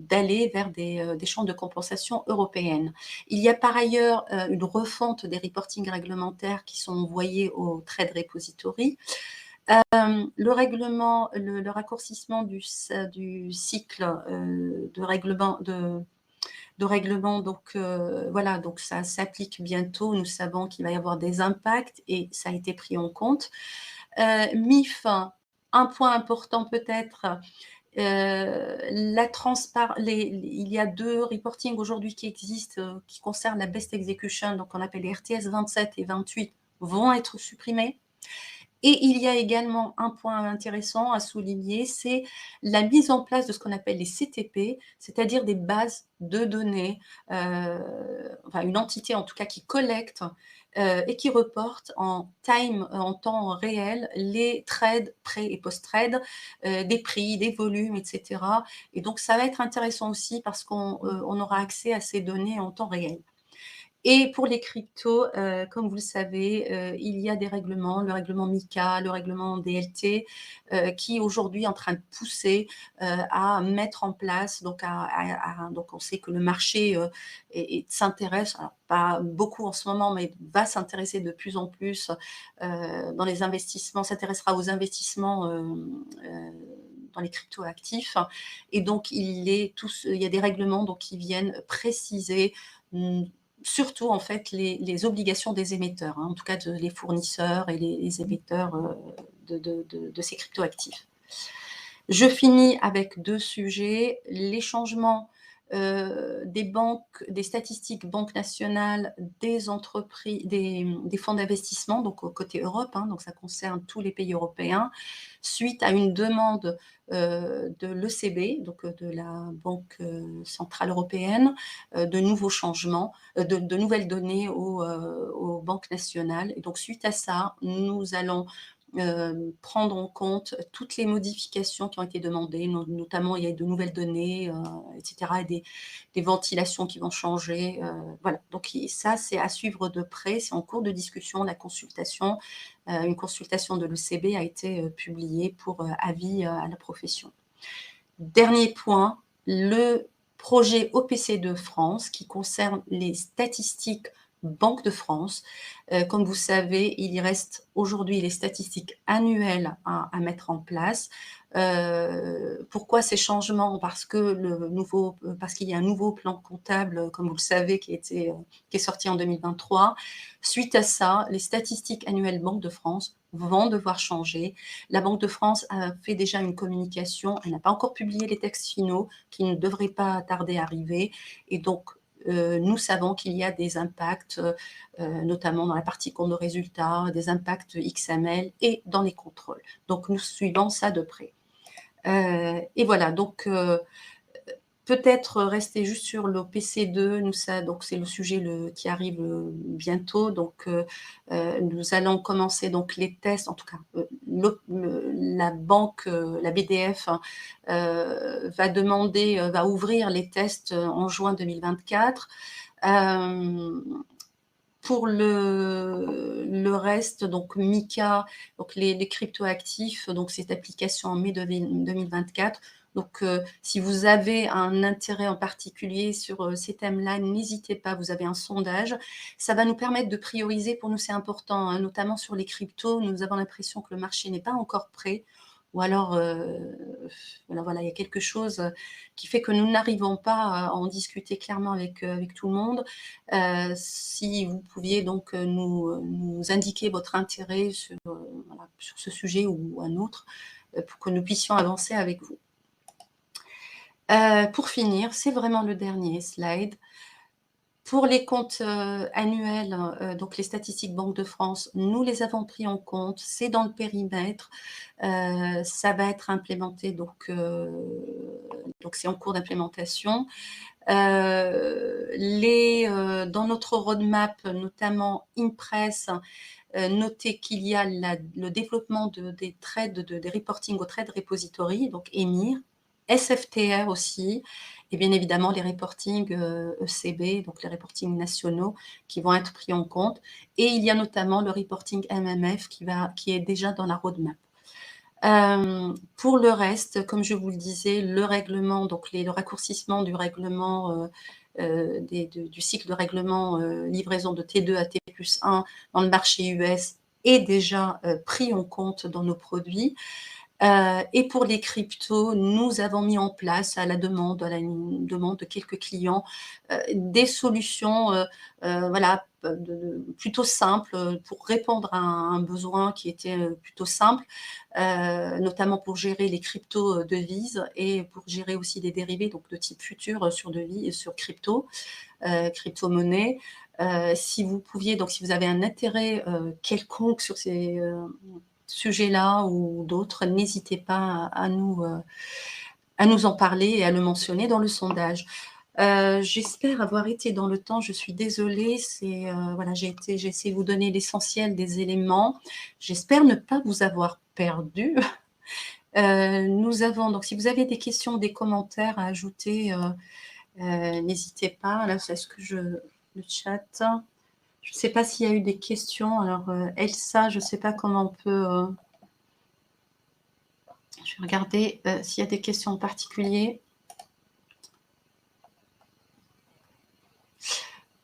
d'aller vers des chambres de compensation européennes. Il y a par ailleurs une refonte des reportings réglementaires qui sont envoyés au Trade Repository. Le règlement, le raccourcissement du cycle de règlement, donc voilà, donc ça s'applique bientôt. Nous savons qu'il va y avoir des impacts et ça a été pris en compte. MIF, un point important peut-être, il y a 2 reporting aujourd'hui qui existent, qui concernent la best execution, donc on appelle les RTS 27 et 28, vont être supprimés. Et il y a également un point intéressant à souligner, c'est la mise en place de ce qu'on appelle les CTP, c'est-à-dire des bases de données, enfin une entité en tout cas qui collecte et qui reporte en temps réel, les trades pré et post-trade, des prix, des volumes, etc. Et donc ça va être intéressant aussi parce qu'on aura accès à ces données en temps réel. Et pour les cryptos, comme vous le savez, il y a des règlements, le règlement MiCA, le règlement DLT, qui aujourd'hui est en train de pousser, à mettre en place, donc donc on sait que le marché, s'intéresse, alors pas beaucoup en ce moment, mais va s'intéresser de plus en plus, dans les investissements, s'intéressera aux investissements, dans les cryptos actifs. Et donc il y a des règlements donc qui viennent préciser, surtout en fait les obligations des émetteurs, en tout cas les fournisseurs et les émetteurs de ces cryptoactifs. Je finis avec 2 sujets, les changements des banques, des statistiques banques nationales, des entreprises, des fonds d'investissement, donc au côté Europe, donc ça concerne tous les pays européens, suite à une demande de l'ECB, donc de la Banque centrale européenne, de nouveaux changements, de nouvelles données aux banques nationales. Et donc suite à ça, nous allons prendre en compte toutes les modifications qui ont été demandées, notamment il y a de nouvelles données, etc., et des ventilations qui vont changer. Voilà, donc ça, c'est à suivre de près, c'est en cours de discussion, la consultation. Une consultation de l'ECB a été publiée pour avis à la profession. Dernier point, le projet OPC2 France qui concerne les statistiques Banque de France. Comme vous savez, il y reste aujourd'hui les statistiques annuelles à mettre en place. Pourquoi ces changements? Parce qu'il y a un nouveau plan comptable, comme vous le savez, qui est sorti en 2023. Suite à ça, les statistiques annuelles Banque de France vont devoir changer. La Banque de France a fait déjà une communication, elle n'a pas encore publié les textes finaux qui ne devraient pas tarder à arriver et donc nous savons qu'il y a des impacts, notamment dans la partie compte de résultats, des impacts XML et dans les contrôles. Donc nous suivons ça de près. Et voilà, donc peut-être rester juste sur le PC2, donc c'est le sujet qui arrive bientôt. Donc nous allons commencer donc les tests, en tout cas la banque, la BDF va ouvrir les tests en juin 2024. Pour le reste, donc Mika, donc les cryptoactifs, donc cette application en mai 2024. Donc, si vous avez un intérêt en particulier sur ces thèmes-là, n'hésitez pas, vous avez un sondage. Ça va nous permettre de prioriser, pour nous c'est important, hein, notamment sur les cryptos, nous avons l'impression que le marché n'est pas encore prêt ou alors, voilà, il y a quelque chose qui fait que nous n'arrivons pas à en discuter clairement avec tout le monde. Si vous pouviez donc nous indiquer votre intérêt voilà, sur ce sujet ou un autre, pour que nous puissions avancer avec vous. Pour finir, c'est vraiment le dernier slide. Pour les comptes annuels, donc les statistiques Banque de France, nous les avons pris en compte, c'est dans le périmètre, ça va être implémenté, donc c'est en cours d'implémentation. Dans notre roadmap, notamment Impress, notez qu'il y a le développement des trades, des reporting au Trade Repository, donc EMIR, SFTR aussi, et bien évidemment les reportings ECB, donc les reportings nationaux qui vont être pris en compte. Et il y a notamment le reporting MMF qui est déjà dans la roadmap. Pour le reste, comme je vous le disais, le règlement, donc le raccourcissement du règlement du cycle de règlement livraison de T2 à T+1 dans le marché US est déjà pris en compte dans nos produits. Et pour les cryptos, nous avons mis en place à la demande de quelques clients, des solutions voilà, plutôt simples pour répondre à un besoin qui était plutôt simple, notamment pour gérer les crypto-devises et pour gérer aussi des dérivés donc de type futur sur devises et sur crypto-monnaie. Si vous avez un intérêt quelconque sur ces sujet-là ou d'autres, n'hésitez pas à nous en parler et à le mentionner dans le sondage. J'espère avoir été dans le temps, je suis désolée, voilà, j'ai essayé de vous donner l'essentiel des éléments. J'espère ne pas vous avoir perdu. Donc si vous avez des questions, des commentaires à ajouter, n'hésitez pas. Là, est-ce que le chat... Je ne sais pas s'il y a eu des questions. Alors, Elsa, je ne sais pas comment on peut... je vais regarder s'il y a des questions en particulier.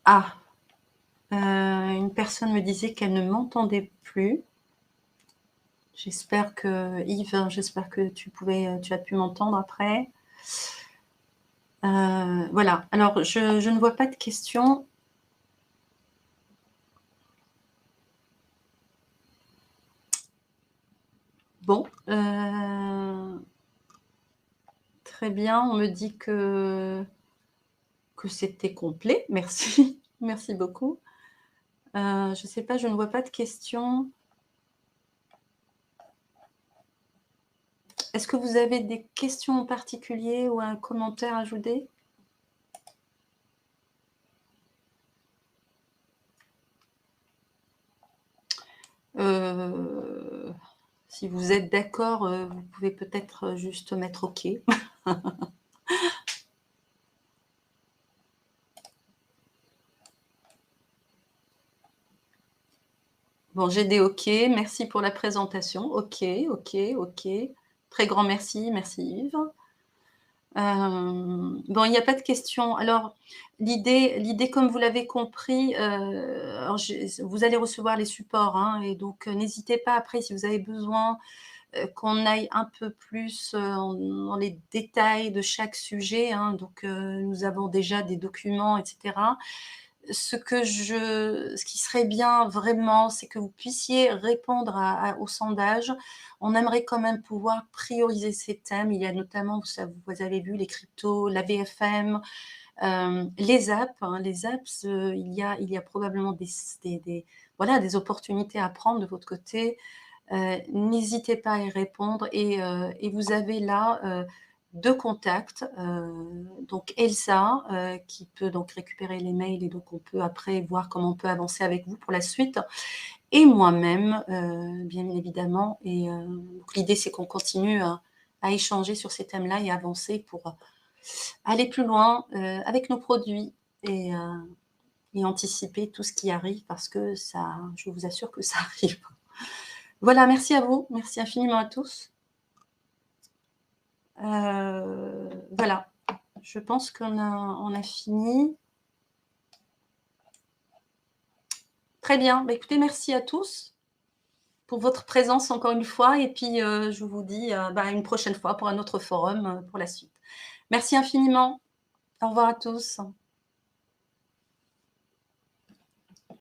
Ah, une personne me disait qu'elle ne m'entendait plus. J'espère que, Yves, j'espère que tu as pu m'entendre après. Voilà, alors je ne vois pas de questions. Bon, très bien, on me dit que c'était complet, merci, merci beaucoup. Je ne sais pas, je ne vois pas de questions. Est-ce que vous avez des questions en particulier ou un commentaire à ajouter? Si vous êtes d'accord, vous pouvez peut-être juste mettre OK. Bon, j'ai des OK. Merci pour la présentation. OK, OK, OK. Très grand merci. Merci Yves. Bon, il n'y a pas de question. Alors, l'idée comme vous l'avez compris, alors vous allez recevoir les supports, hein, et donc n'hésitez pas après si vous avez besoin, qu'on aille un peu plus, dans les détails de chaque sujet, hein, donc nous avons déjà des documents et cetera. Ce qui serait bien vraiment, c'est que vous puissiez répondre au sondage. On aimerait quand même pouvoir prioriser ces thèmes. Il y a notamment, vous avez vu les cryptos, la VFM, les apps, hein, les apps, il y a probablement voilà, des opportunités à prendre de votre côté. N'hésitez pas à y répondre et vous avez là, 2 contacts, donc Elsa, qui peut donc récupérer les mails et donc on peut après voir comment on peut avancer avec vous pour la suite et moi-même, bien évidemment et donc l'idée c'est qu'on continue à échanger sur ces thèmes-là et avancer pour, aller plus loin, avec nos produits et anticiper tout ce qui arrive parce que ça je vous assure que ça arrive. Voilà, merci à vous, merci infiniment à tous. Voilà, je pense qu'on a fini. Très bien, bah, écoutez, merci à tous pour votre présence encore une fois et puis, je vous dis, bah, à une prochaine fois pour un autre forum, pour la suite. Merci infiniment. Au revoir à tous.